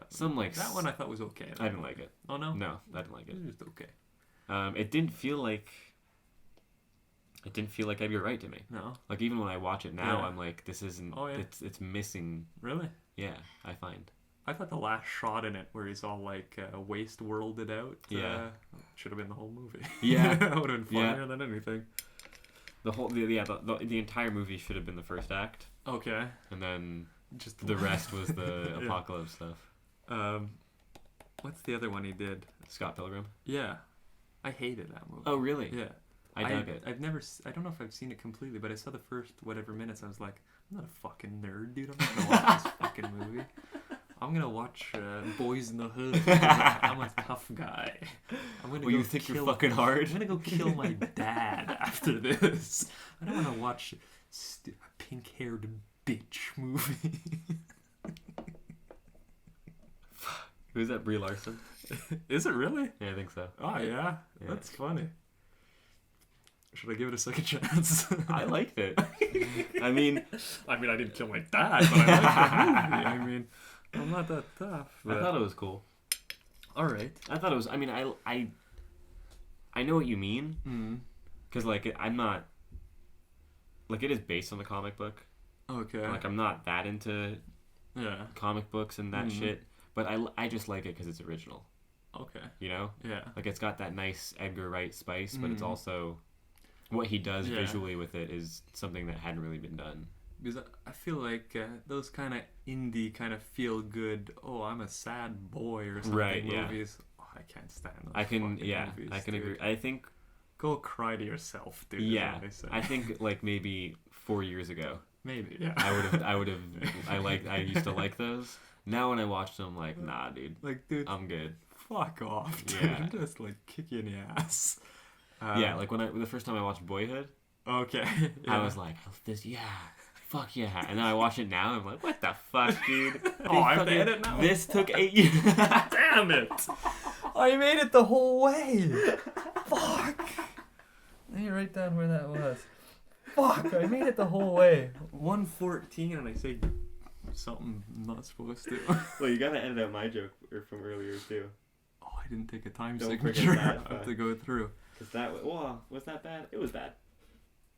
Some like... That one I thought was okay. I didn't like it. Oh, no? No, I didn't like it. It was just okay. It didn't feel like Edgar Wright to me. No. Like, even when I watch it now, I'm like, this isn't... Oh, yeah. It's missing... Really? Yeah, I find. I thought the last shot in it, where he's all like waste worlded out, should have been the whole movie. Yeah. That would have been funnier than anything. The entire movie should have been the first act. Okay. And then just the rest was the apocalypse stuff. What's the other one he did? Scott Pilgrim. Yeah. I hated that movie. Oh, really? Yeah. I dug it. I don't know if I've seen it completely, but I saw the first whatever minutes. I was like, I'm not a fucking nerd, dude. I'm not going to watch this fucking movie. I'm going to watch Boys in the Hood. I'm a tough guy. You think you're fucking hard? I'm going to go kill my dad after this. I don't want to watch a pink-haired bitch movie. Who's that, Brie Larson? Is it really? Yeah, I think so. Oh, yeah? That's funny. Should I give it a second chance? I liked it. I mean, I didn't kill my dad, but I liked the movie. I'm not that tough. But... I thought it was cool. All right. I thought it was... I know what you mean. Because, I'm not... it is based on the comic book. Okay. I'm not that into comic books and that shit. But I just like it because it's original. Okay. You know? Yeah. It's got that nice Edgar Wright spice, but it's also... What he does visually with it is something that hadn't really been done. Because I feel like those kind of indie, kind of feel good, I'm a sad boy or something movies. Oh, I can't stand those movies, I can agree. I think... Go cry to yourself, dude. Yeah. I think, maybe 4 years ago, Maybe. Yeah. I used to like those. Now when I watch them, I'm like, nah, dude. Like, dude, I'm good. fuck off, dude. Yeah. I'm just like kick you in the ass. Yeah, like the first time I watched Boyhood. Okay. I was like, fuck yeah. And then I watch it now, and I'm like, what the fuck, dude? I have to edit now. This took 8 years. Damn it! I made it the whole way. Fuck. Let me write down where that was. Fuck! I made it the whole way. 1:14, and I say something I'm not supposed to. Well, you gotta edit out my joke from earlier too. Oh, I didn't take a time Don't signature. forget that, I have to go through. Cause was that bad? It was bad.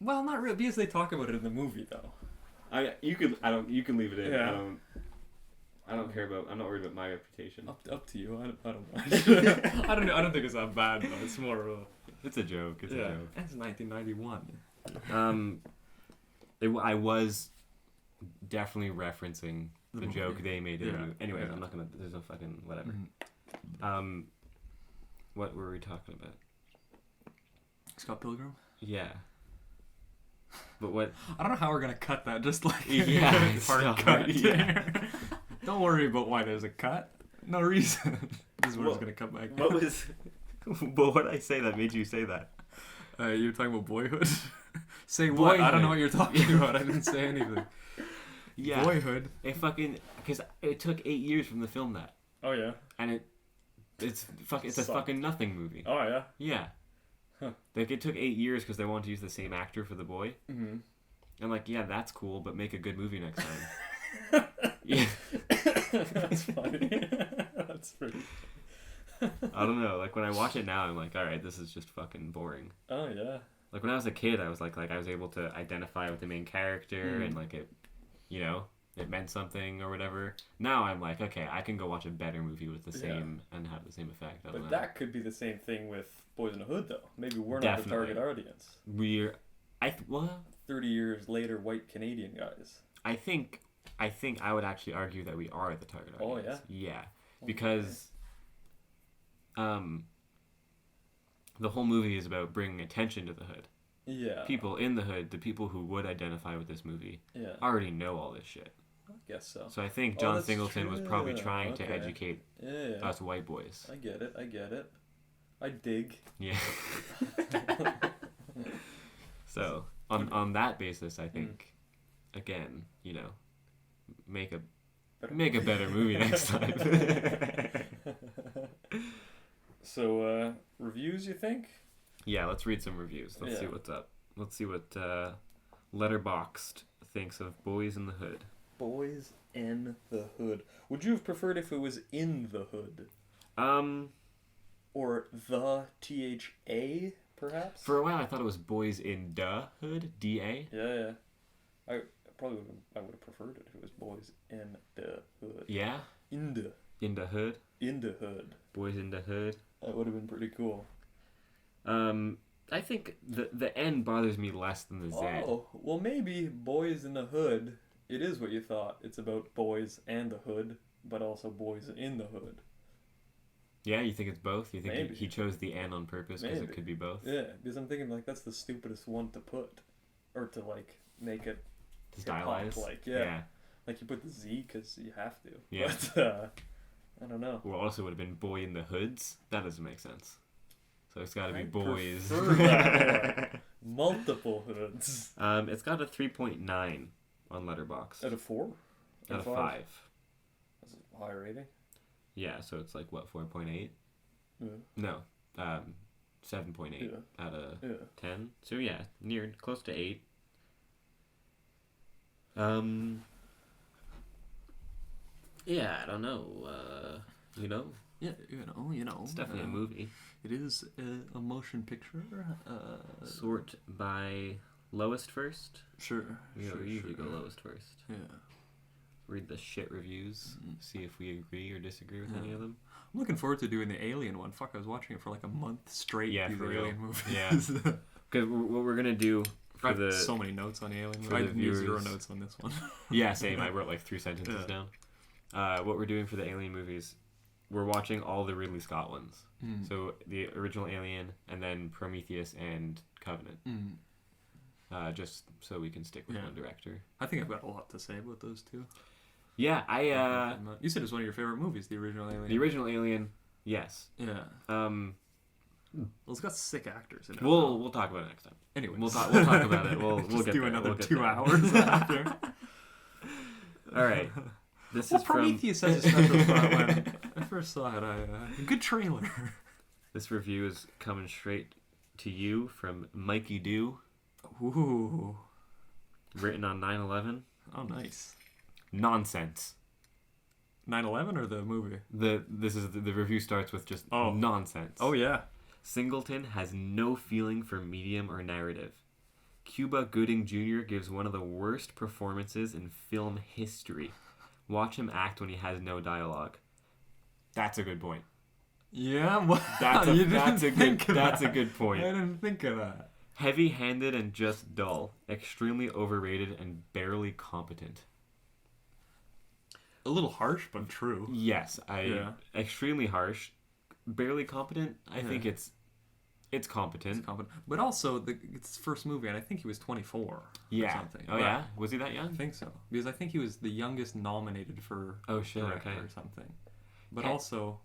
Well, not really, because they talk about it in the movie, though. You can leave it in. Yeah. I don't care about. I'm not worried about my reputation. Up to you. I don't mind. I don't think it's that bad though. It's more of a. It's a joke. It's a joke. It's 1991. I was definitely referencing the joke they made in the movie. Anyways, I'm not gonna. There's no fucking whatever. Mm-hmm. What were we talking about? Scott Pilgrim. Yeah. But what? I don't know how we're gonna cut that. Just like it's hard cut. Yeah. Don't worry about why there's a cut. No reason. This is where it's gonna cut back. What was? But what did I say that made you say that? You were talking about Boyhood. Say Boyhood. what? I don't know what you're talking about. I didn't say anything. Yeah. Boyhood. Because it took 8 years from the film that. Oh yeah. And it's a fucking nothing movie. Oh yeah. Yeah. Huh. Like it took 8 years because they wanted to use the same actor for the boy. Mm-hmm. I'm like, yeah, that's cool, but make a good movie next time. Yeah. That's funny. That's pretty. I don't know. Like when I watch it now, I'm like, all right, this is just fucking boring. Oh yeah. Like when I was a kid, I was like I was able to identify with the main character and like it, it meant something or whatever. Now I'm like, okay, I can go watch a better movie with the same and have the same effect. But that could be the same thing with Boys in the Hood, though. Maybe we're not the target audience. 30 years later, white Canadian guys. I think I would actually argue that we are the target audience. Oh yeah. Yeah, because the whole movie is about bringing attention to the hood. Yeah. People in the hood, the people who would identify with this movie, already know all this shit. I guess so. So I think John Singleton was probably trying to educate us white boys. I get it. I dig. Yeah. So on that basis, I think, again, make a better movie next time. So reviews, you think? Yeah, let's read some reviews. Let's see what's up. Let's see what Letterboxd thinks of Boys in the Hood. Boys in the Hood. Would you have preferred if it was in the hood? Or the THA, perhaps? For a while, I thought it was Boys in the Hood, D-A. Yeah. I would have preferred it if it was Boys in the Hood. Yeah? In the Hood? In the Hood. Boys in the Hood. That would have been pretty cool. I think the N bothers me less than the Z. Oh, well maybe Boys in the Hood, it is what you thought. It's about boys and the hood, but also boys in the hood. Yeah, you think it's both? You think maybe. He chose the N on purpose because it could be both? Yeah, because I'm thinking like that's the stupidest one to put. Or to like make it stylize. Yeah. Like you put the Z because you have to. Yeah. But I don't know. Or also would have been Boy in the Hoods. That doesn't make sense. So it's got to be boys. Multiple hoods. It's got a 3.9 on Letterboxd. Out of 4? Out of 5. That's a high rating. Yeah, so it's like what, 4.8? Yeah. No, 7.8 out of 10. So yeah, near close to 8. Yeah, I don't know. Yeah, you know. It's definitely a movie. It is a motion picture. Sort by lowest first. Sure. We usually go lowest first. Yeah. Read the shit reviews. See if we agree or disagree with any of them. I'm looking forward to doing the Alien one. Fuck, I was watching it for like a month straight. Yeah, these for Alien real. movies. Yeah. Because what we're gonna do I have so many notes on the Alien movie. I have 0 notes on this one. Yeah, same. I wrote like 3 sentences down. What we're doing for the Alien movies, we're watching all the Ridley Scott ones. So the original Alien, and then Prometheus and Covenant. just so we can stick with one director. I think I've got a lot to say about those two. Yeah, you said it's one of your favorite movies, the original Alien. The original Alien, yes. Yeah. Well, it's got sick actors in it. We'll talk about it next time. Anyway, we'll talk about it. We'll get do there. another we'll 2 hours after. All right. This is Prometheus has a special spot. When I first saw it, good trailer. This review is coming straight to you from Mikey Doo. Ooh. Written on 9/11. Oh, nice. Nonsense. 9/11 or the movie? The review starts with just nonsense. Oh yeah. Singleton has no feeling for medium or narrative. Cuba Gooding Jr. gives one of the worst performances in film history. Watch him act when he has no dialogue. That's a good point. Yeah, well, that's a good point. I didn't think of that. Heavy-handed and just dull. Extremely overrated and barely competent. A little harsh, but true. Yes, extremely harsh. Barely competent. I think it's competent. It's competent. But also, it's his first movie, and I think he was 24 or something. Oh, yeah? Was he that young? I think so. Because I think he was the youngest nominated for director or something. But also,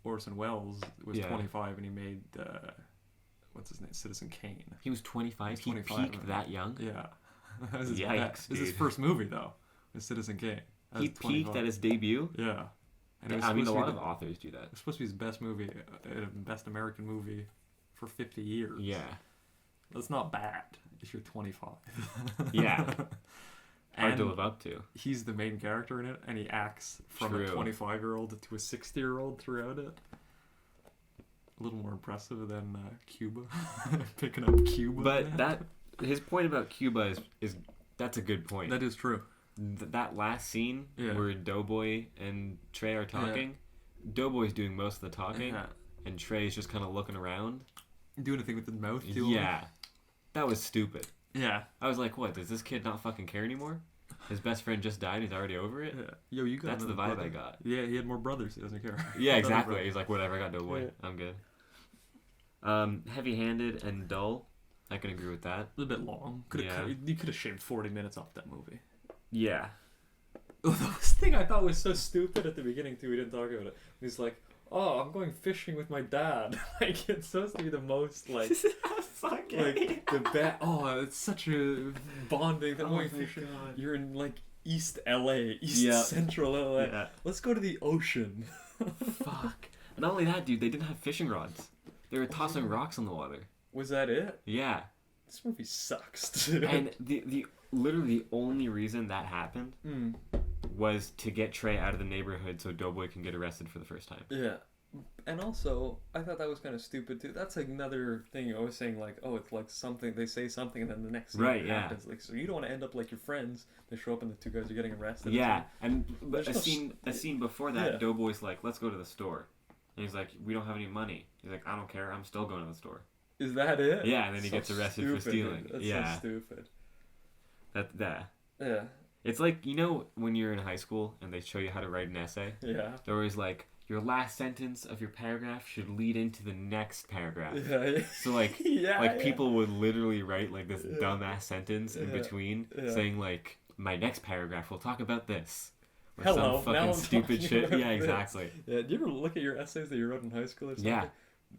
Orson Welles was 25, and he made, what's his name? Citizen Kane. He was 25? He peaked that young? Yeah. Yikes, dude. It was his first movie, though, was Citizen Kane. He peaked at his debut? Yeah. And I mean, a lot of authors do that. It was supposed to be his best movie, best American movie for 50 years. Yeah. That's not bad if you're 25. Yeah. Hard to live up to. He's the main character in it, and he acts from a 25-year-old to a 60-year-old throughout it. A little more impressive than Cuba. Picking up Cuba. But his point about Cuba is that's a good point. That is true. That last scene where Doughboy and Trey are talking, Doughboy's doing most of the talking, and Trey's just kind of looking around. Doing a thing with his mouth, too. Yeah. That was stupid. Yeah. I was like, what, does this kid not fucking care anymore? His best friend just died, he's already over it? Yeah. Yo, you got That's the vibe I got. Yeah, he had more brothers, he doesn't care. Yeah, exactly. He's like, whatever, I got Doughboy. Yeah. I'm good. Heavy-handed and dull. I can agree with that. A little bit long. You could have shaved 40 minutes off that movie. Yeah. The thing I thought was so stupid at the beginning, too, we didn't talk about it. He's like, oh, I'm going fishing with my dad. Like, it's supposed to be the most, like... like, the best... Oh, it's such a bonding thing. Oh, fishing. You're in, like, East LA. Central LA. Yeah. Let's go to the ocean. Fuck. Not only that, dude, they didn't have fishing rods. They were tossing rocks in the water. Was that it? Yeah. This movie sucks, dude. And literally the only reason that happened was to get Trey out of the neighborhood so Doughboy can get arrested for the first time. Yeah. And also, I thought that was kind of stupid, too. That's another thing I was saying, like, oh, it's like something, they say something and then the next thing happens. Like, so you don't want to end up like your friends. They show up and the two guys are getting arrested. Yeah, and a scene before that, Doughboy's like, let's go to the store. And he's like, we don't have any money. He's like, I don't care, I'm still going to the store. Is that it? Yeah, and then he gets arrested for stealing. Dude. That's so stupid. Yeah. It's like, you know when you're in high school and they show you how to write an essay? Yeah. They're always like, your last sentence of your paragraph should lead into the next paragraph. Yeah. So like, people would literally write like this dumbass sentence in between saying like, my next paragraph will talk about this. Or Hello. some fucking stupid shit. Yeah, exactly. Yeah. Do you ever look at your essays that you wrote in high school or something? Yeah.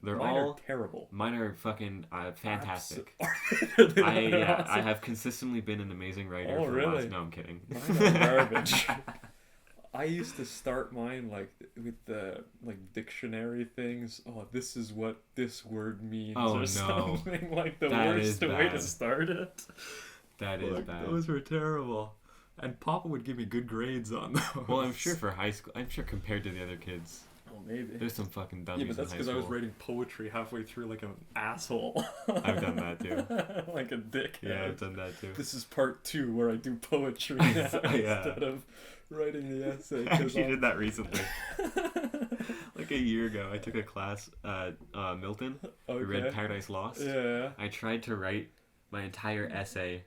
Mine are terrible. Mine are fucking fantastic. I have consistently been an amazing writer for the last... No, I'm kidding. Mine are garbage. I used to start mine like with the dictionary things. Oh, this is what this word means, or something like the worst way to start it. That is bad. Those were terrible. And Papa would give me good grades on those. Well, I'm sure for high school. I'm sure compared to the other kids. Oh, maybe. There's some fucking dummies. Yeah, but that's because I was writing poetry halfway through like an asshole. I've done that too. Like a dickhead. Yeah, I've done that too. This is part 2 where I do poetry now instead of writing the essay. I actually did that recently. Like a year ago, I took a class at Milton. Okay. We read Paradise Lost. Yeah. I tried to write my entire essay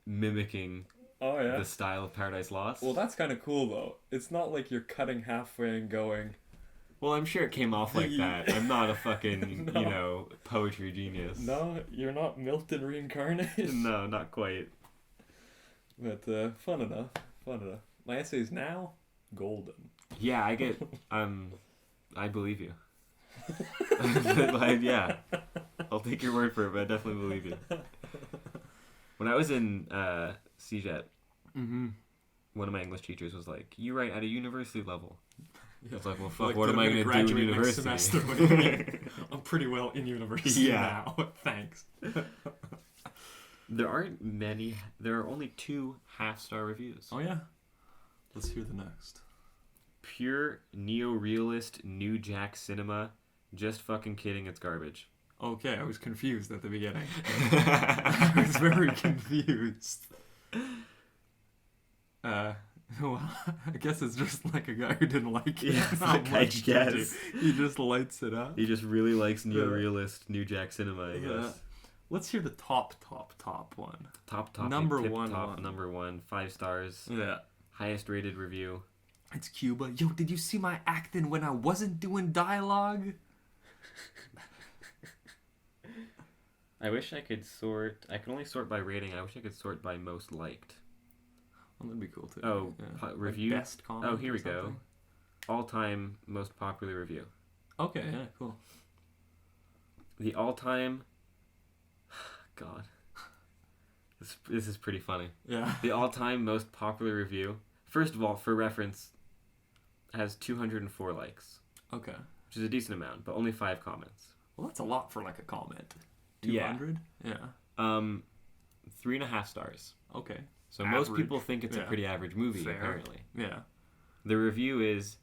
mimicking the style of Paradise Lost. Well, that's kind of cool though. It's not like you're cutting halfway and going... Well, I'm sure it came off like that. I'm not a fucking, no. Poetry genius. No, you're not Milton reincarnated. No, not quite. But fun enough. My essays now, golden. Yeah, I believe you. Yeah. I'll take your word for it, but I definitely believe you. When I was in CJET, one of my English teachers was like, "You write at a university level." I was like, "Well, fuck, what am I going to do in university?" Next semester. What do you mean? I'm pretty well in university now. Thanks. There are only 2 half-star reviews. Oh, yeah? Let's hear the next. Pure neo-realist New Jack cinema. Just fucking kidding, it's garbage. Okay, I was confused at the beginning. I was very confused. Well, I guess it's just like a guy who didn't like it. Yeah, I guess. He just lights it up. He just really likes neo-realist New Jack cinema, I guess. Let's hear the top one. Top. Number one. Number 1. 5 stars. Yeah. Highest rated review. It's Cuba. Yo, did you see my acting when I wasn't doing dialogue? I wish I could sort... I can only sort by rating. I wish I could sort by most liked. Well, that'd be cool too. Oh, yeah. Review? Like best comment. Oh, here we go. All-time most popular review. Okay, yeah, cool. The all-time... God. This is pretty funny. Yeah. The all-time most popular review, first of all, for reference, has 204 likes. Okay. Which is a decent amount, but only 5 comments. Well, that's a lot for like a comment. 200? Yeah. 3.5 stars. Okay. So average. most people think it's a pretty average movie, apparently. Yeah. The review is,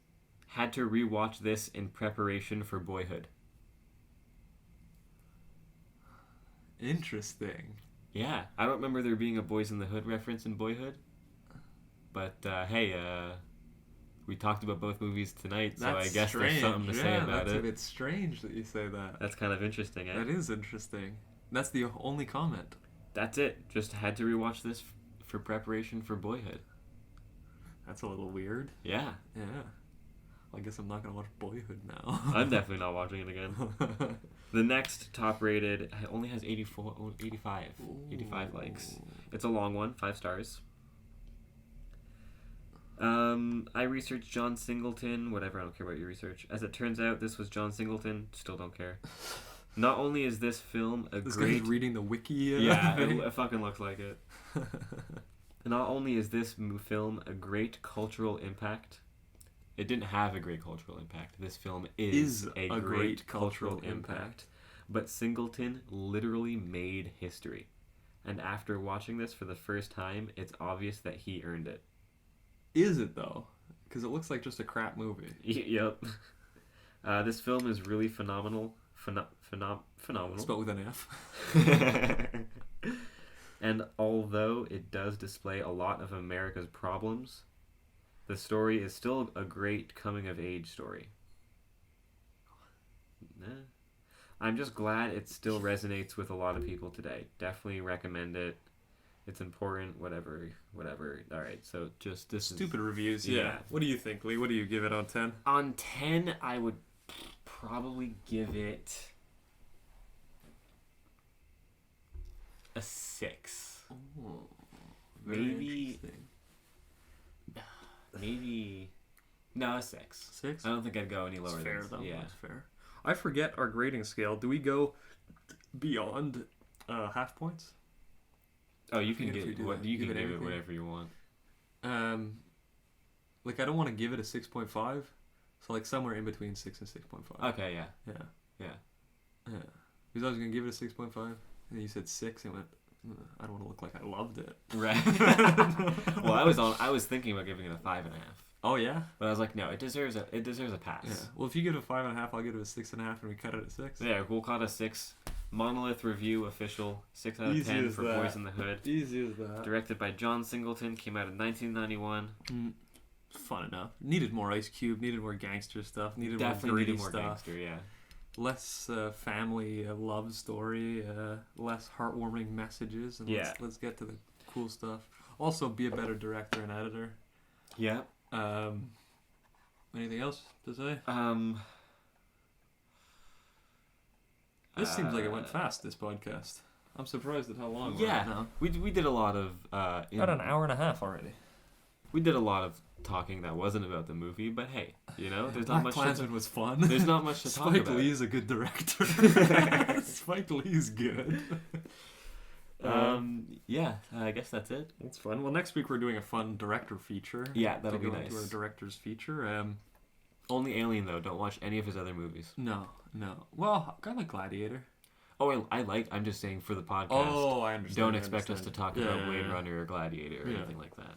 had to rewatch this in preparation for Boyhood. Interesting. Yeah. I don't remember there being a Boys in the Hood reference in Boyhood. But, hey, we talked about both movies tonight, so I guess there's something to say about it. That's a bit strange that you say that. That's kind of interesting, eh? That is interesting. That's the only comment. That's it. Just had to rewatch this for preparation for Boyhood. That's a little weird. Yeah. Yeah. Well, I guess I'm not going to watch Boyhood now. I'm definitely not watching it again. The next top rated only has 85 likes. It's a long one, 5 stars. I researched John Singleton. Whatever, I don't care about your research. As it turns out, this was John Singleton. Still don't care. Not only is this film this guy's reading the wiki. Yeah, it fucking looks like it. Not only is this film a great cultural impact, it didn't have a great cultural impact. This film is a great cultural impact. But Singleton literally made history. And after watching this for the first time, it's obvious that he earned it. Is it, though? Because it looks like just a crap movie. Yep. This film is really phenomenal. Phenomenal. Spelled with an F. And although it does display a lot of America's problems, the story is still a great coming-of-age story. I'm just glad it still resonates with a lot of people today. Definitely recommend it. It's important, whatever. Alright, so just this stupid reviews, yeah. What do you think, Lee? What do you give it on 10? On 10, I would probably give it a 6. Oh, maybe no, a 6. 6? I don't think I'd go any lower. That's fair, though. Yeah. That's fair. I forget our grading scale. Do we go beyond half points? Oh, you can give it whatever you want. Like I don't want to give it a 6.5, so like somewhere in between 6 and 6.5. Okay, yeah. Because I was gonna give it a 6.5, and then you said 6, and went, I don't want to look like I loved it. Right. Well, I was thinking about giving it a 5.5. Oh yeah. But I was like, no, it deserves a pass. Yeah. Well, if you give it a 5.5, I'll give it a 6.5, and we cut it at 6. Yeah, we'll cut it a 6. Monolith review official 6 out of 10 for Boys in the Hood. Easy as that. Directed by John Singleton, came out in 1991. Fun enough. Needed more Ice Cube. Needed more gangster stuff. Definitely needed more gangster. Yeah. Less family love story. Less heartwarming messages. And let's get to the cool stuff. Also, be a better director and editor. Yeah. Anything else to say? This seems like it went fast, this podcast. I'm surprised at how long we're at now. We did a lot of... About an hour and a half already. We did a lot of talking that wasn't about the movie, but hey, there's not much... BlacKkKlansman was fun. There's not much to talk about. Spike Lee's a good director. Spike Lee's good. I guess that's it. That's fun. Well, next week we're doing a fun director feature. Yeah, that'll be nice. To our director's feature. Only Alien, though. Don't watch any of his other movies. No. Well, I like Gladiator. Oh, I'm just saying for the podcast. Oh, I understand. Don't expect us to talk about Blade Runner or Gladiator or anything like that.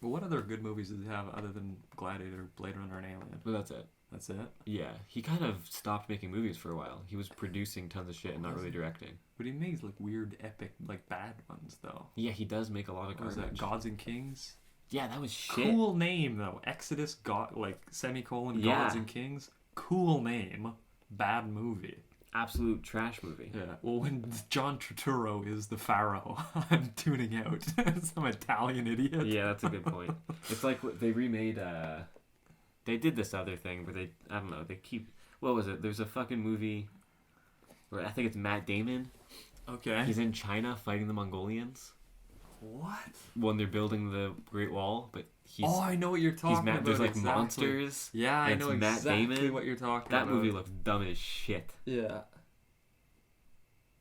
Well, what other good movies does he have other than Gladiator, Blade Runner, and Alien? Well, that's it. That's it? Yeah. He kind of stopped making movies for a while. He was producing tons of shit and not really directing. But he makes like weird, epic, like bad ones, though. Yeah, he does make a lot of garbage. What was that? Gods and Kings? Yeah, that was shit. Cool name, though. Exodus, semicolon, Gods and Kings. Cool name. Bad movie. Absolute trash movie. Yeah. Well, when John Turturro is the Pharaoh, I'm tuning out. Some Italian idiot. Yeah, that's a good point. It's like they remade... They did this other thing where I don't know, they keep... What was it? There's a fucking movie where I think it's Matt Damon. Okay. He's in China fighting the Mongolians. What? When they're building the Great Wall, but he's... Oh, I know what you're talking about. There's like monsters. Yeah, I know exactly Matt Damon. What you're talking about. That movie looks dumb as shit. Yeah.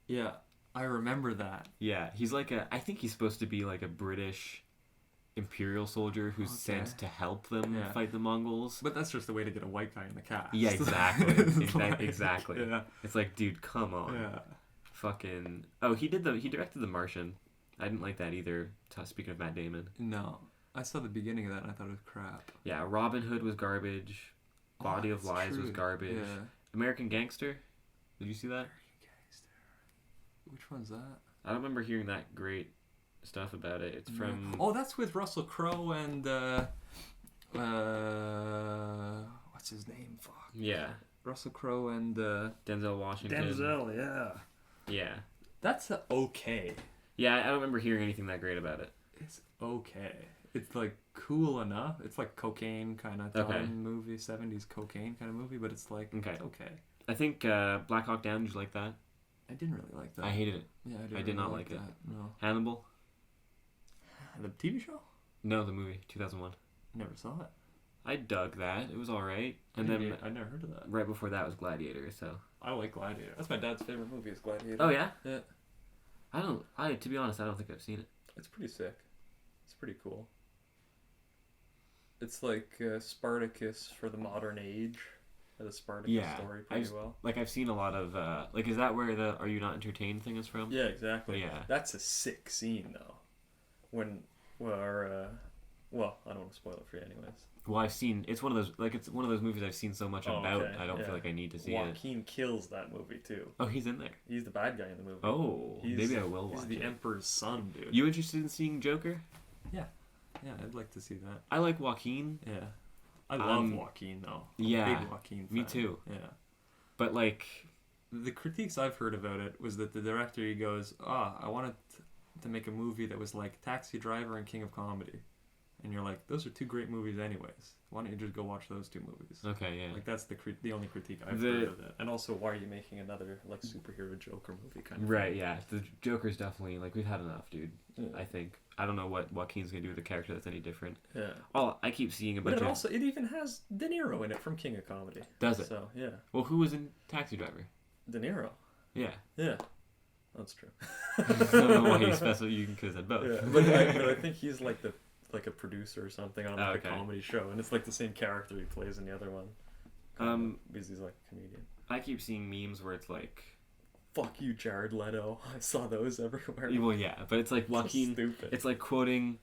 Yeah, I remember that. Yeah, he's like I think he's supposed to be like a British imperial soldier who's sent to help them fight the Mongols. But that's just the way to get a white guy in the cast. Yeah, exactly. Exactly. Yeah. It's like, dude, come on. Yeah. Fucking... Oh, he directed The Martian. I didn't like that either, speaking of Matt Damon. No. I saw the beginning of that and I thought it was crap. Yeah, Robin Hood was garbage. Body of Lies was garbage. Yeah. American Gangster? Did you see that? American Gangster. Which one's that? I don't remember hearing that great stuff about it. It's from... Oh, that's with Russell Crowe and... what's his name? Fuck. Yeah. Russell Crowe and... Denzel Washington. Denzel, yeah. Yeah. That's okay. Yeah, I don't remember hearing anything that great about it. It's okay. It's like cool enough. It's like cocaine kind of time movie, 70s cocaine kind of movie, but it's like okay. I think Black Hawk Down, did you like that? I didn't really like that. I hated it. Yeah, I did not like it. No. Hannibal? The TV show? No, the movie, 2001. Never saw it. I dug that. It was alright. And then I never heard of that. Right before that was Gladiator, so... I like Gladiator. That's my dad's favorite movie is Gladiator. Oh, yeah? Yeah. To be honest, I don't think I've seen it. It's pretty sick. It's pretty cool. It's like Spartacus for the modern age. The Spartacus story pretty well. Like I've seen a lot of is that where the Are You Not Entertained thing is from? Yeah, exactly. Yeah. That's a sick scene though. When I don't want to spoil it for you anyways. Well, it's one of those movies I've seen so much about. Okay. I don't feel like I need to see it. Joaquin kills that movie too. Oh, he's in there. He's the bad guy in the movie. Oh, maybe I will watch it. He's the Emperor's son, dude. You interested in seeing Joker? Yeah. Yeah, I'd like to see that. I like Joaquin. Yeah. I love Joaquin though. Yeah. Big Joaquin fan. Me too. Yeah. But like the critiques I've heard about it was that the director, he goes, I wanted to make a movie that was like Taxi Driver and King of Comedy. And you're like, those are two great movies anyways. Why don't you just go watch those two movies? Okay, yeah. Like that's the only critique I've heard of it. And also, why are you making another like superhero Joker movie kind of right, thing? yeah. The Joker's definitely like we've had enough, dude. Yeah. I think. I don't know what Joaquin's gonna do with a character that's any different. Yeah. Oh, I keep seeing a bunch of... it even has De Niro in it from King of Comedy. Does it? So, yeah. Well, who was in Taxi Driver? De Niro. Yeah. Yeah. That's true. I don't know why he's special. You could have said both. Yeah. But I think he's like a producer or something on a comedy show, and it's like the same character he plays in the other one. Because he's like a comedian. I keep seeing memes where it's like, "Fuck you, Jared Leto." I saw those everywhere. Well, yeah, but it's like Joaquin. So stupid. It's like quoting,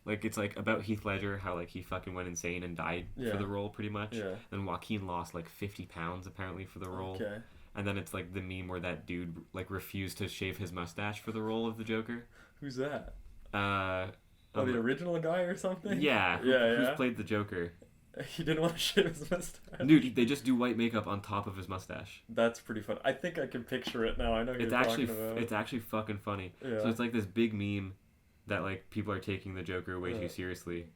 like it's like about Heath Ledger, how like he fucking went insane and died for the role, pretty much. Yeah. And Joaquin lost like 50 pounds apparently for the role. Okay. And then it's like the meme where that dude like refused to shave his mustache for the role of the Joker. Who's that? The original guy or something? Yeah. Who's played the Joker? He didn't want to shave his mustache. Dude, they just do white makeup on top of his mustache. That's pretty fun. I think I can picture it now. I know you're talking about. It's actually fucking funny. Yeah. So it's like this big meme that like people are taking the Joker way too seriously.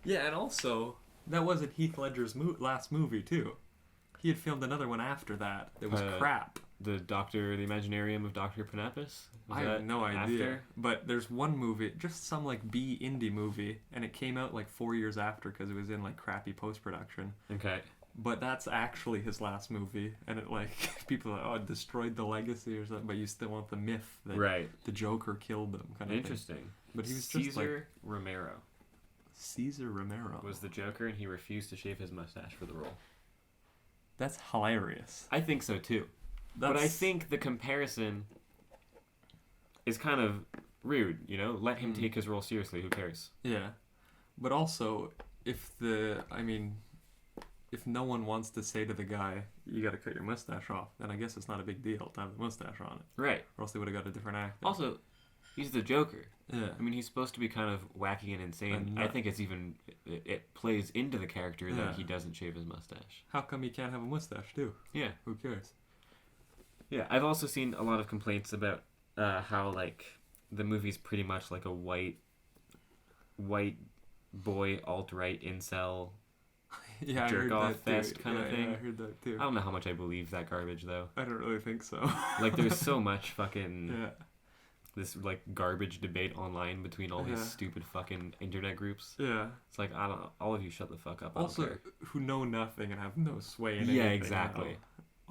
Yeah, and also That wasn't Heath Ledger's last movie, too. He had filmed another one after that. It was crap. The Imaginarium of Dr. Panapis? I have no idea. But there's one movie, just some like B indie movie, and it came out like 4 years after because it was in like crappy post-production. Okay. But that's actually his last movie, and it like people are like, oh, it destroyed the legacy or something. But you still want the myth that the Joker killed them, kind of Interesting. Thing. But he was Caesar Romero. Caesar Romero was the Joker, and he refused to shave his mustache for the role. That's hilarious. I think so too. But I think the comparison is kind of rude. You know, let him take his role seriously. Who cares? Yeah, but also if no one wants to say to the guy, you got to cut your mustache off, then I guess it's not a big deal to have the mustache on it. Right. Or else they would have got a different actor. Also, he's the Joker. Yeah. I mean, he's supposed to be kind of wacky and insane. I think it's even... It plays into the character that he doesn't shave his mustache. How come he can't have a mustache, too? Yeah. Who cares? Yeah, I've also seen a lot of complaints about how, like, the movie's pretty much like a white boy alt-right incel... jerk-off fest kind of thing. Yeah, I heard that too. I don't know how much I believe that garbage, though. I don't really think so. Like, there's so much fucking... This, like, garbage debate online between all these stupid fucking internet groups. Yeah. It's like, I don't know. All of you shut the fuck up. Also, who know nothing and have no sway in anything. Yeah, exactly.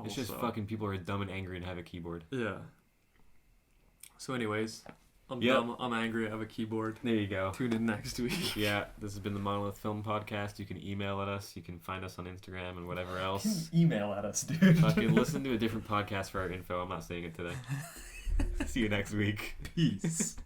It's just fucking people who are dumb and angry and have a keyboard. Yeah. So anyways... I'm dumb, I'm angry, I have a keyboard. There you go. Tune in next week. Yeah, this has been the Monolith Film Podcast. You can email at us. You can find us on Instagram and whatever else. Email at us, dude. Fucking listen to a different podcast for our info. I'm not saying it today. See you next week. Peace.